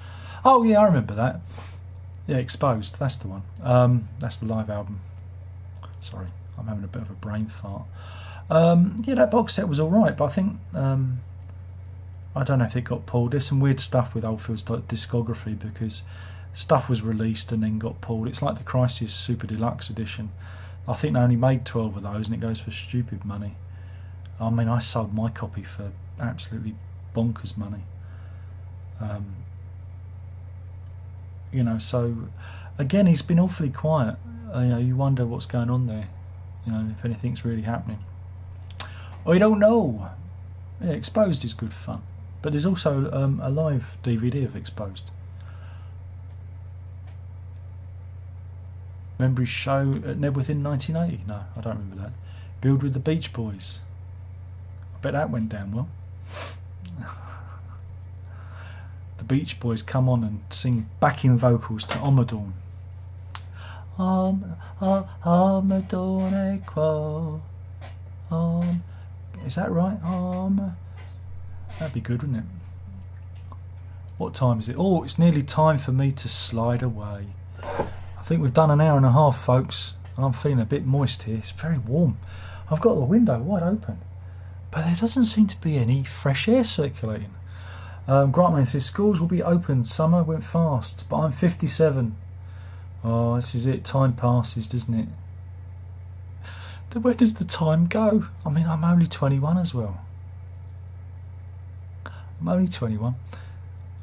Oh yeah, I remember that. Yeah, Exposed, that's the one. That's the live album. Sorry, I'm having a bit of a brain fart. Yeah, that box set was alright, but I think I don't know if it got pulled. There's some weird stuff with Oldfield's discography, because stuff was released and then got pulled. It's like the Crisis Super Deluxe edition. I think they only made 12 of those, and it goes for stupid money. I mean, I sold my copy for absolutely bonkers money. You know, so again, he's been awfully quiet. You know, you wonder what's going on there. You know, if anything's really happening. I don't know. Yeah, Exposed is good fun, but there's also a live DVD of Exposed. Memories show at Nebworth in 1980. No, I don't remember that. Build with the Beach Boys. I bet that went down well. The Beach Boys come on and sing backing vocals to Omadorn. Omadorn equal. Is that right? That'd be good, wouldn't it? What time is it? Oh, it's nearly time for me to slide away. I think we've done an hour and a half, folks, and I'm feeling a bit moist here. It's very warm. I've got the window wide open, but there doesn't seem to be any fresh air circulating. Grantman says, schools will be open. Summer went fast, but I'm 57. Oh, this is it. Time passes, doesn't it? Where does the time go? I mean, I'm only 21 as well. I'm only 21.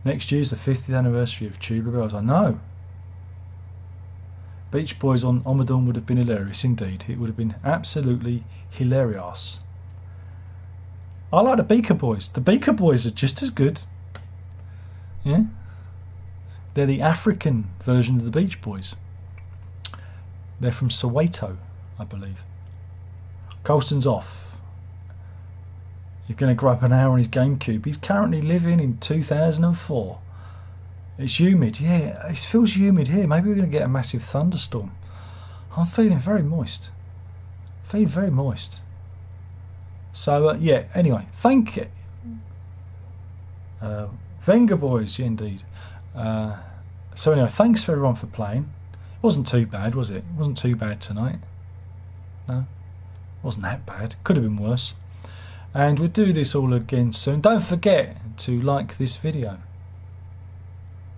Next year's the 50th anniversary of Tubular Bells. I know. Beach Boys on Omadorn would have been hilarious indeed. It would have been absolutely hilarious. I like the Beaker Boys. The Beaker Boys are just as good. Yeah. They're the African version of the Beach Boys. They're from Soweto, I believe. Colston's off. He's going to grow up an hour on his GameCube. He's currently living in 2004. It's humid. Yeah, it feels humid here. Maybe we're going to get a massive thunderstorm. I'm feeling very moist. Feeling very moist. So, yeah, anyway, thank you. Venga Boys, yeah, indeed. So anyway, thanks for everyone for playing. It wasn't too bad, was it? It wasn't too bad tonight. No, it wasn't that bad. Could have been worse. And we'll do this all again soon. Don't forget to like this video,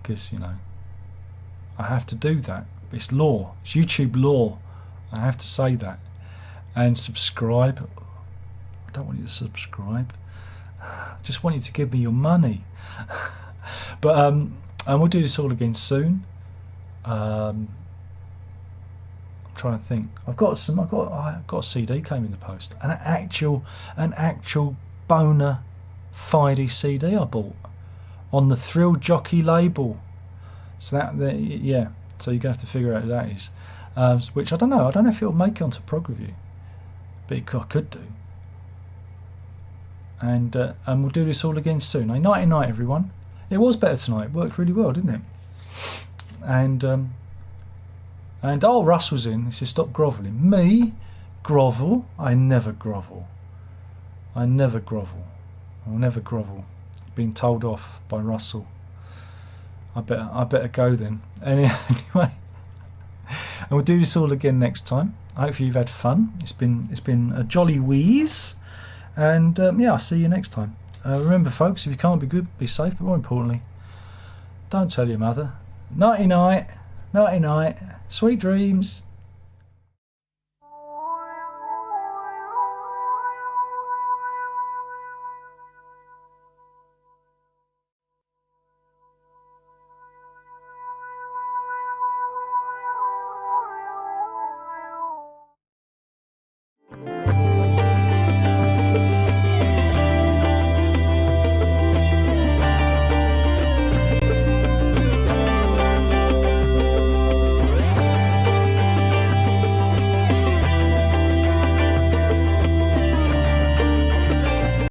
because, you know, I have to do that. It's law. It's YouTube law. I have to say that. And subscribe. I don't want you to subscribe. I just want you to give me your money. But and we'll do this all again soon. I'm trying to think. I've got a CD came in the post. An actual bona fide CD I bought on the Thrill Jockey label. So yeah. So you're gonna have to figure out who that is. Which I don't know. I don't know if it'll make it onto Prog Review, but I could do. And we'll do this all again soon. Nighty night, everyone. It was better tonight. It worked really well, didn't it? And oh, Russell's in. He says, stop grovelling. Me? Grovel? I never grovel. I never grovel. I'll never grovel. Being told off by Russell. I better go then. Anyway, and we'll do this all again next time. Hopefully you've had fun. It's been a jolly wheeze. And yeah, I'll see you next time. Remember, folks, if you can't be good, be safe. But more importantly, don't tell your mother. Nighty night. Nighty night. Sweet dreams.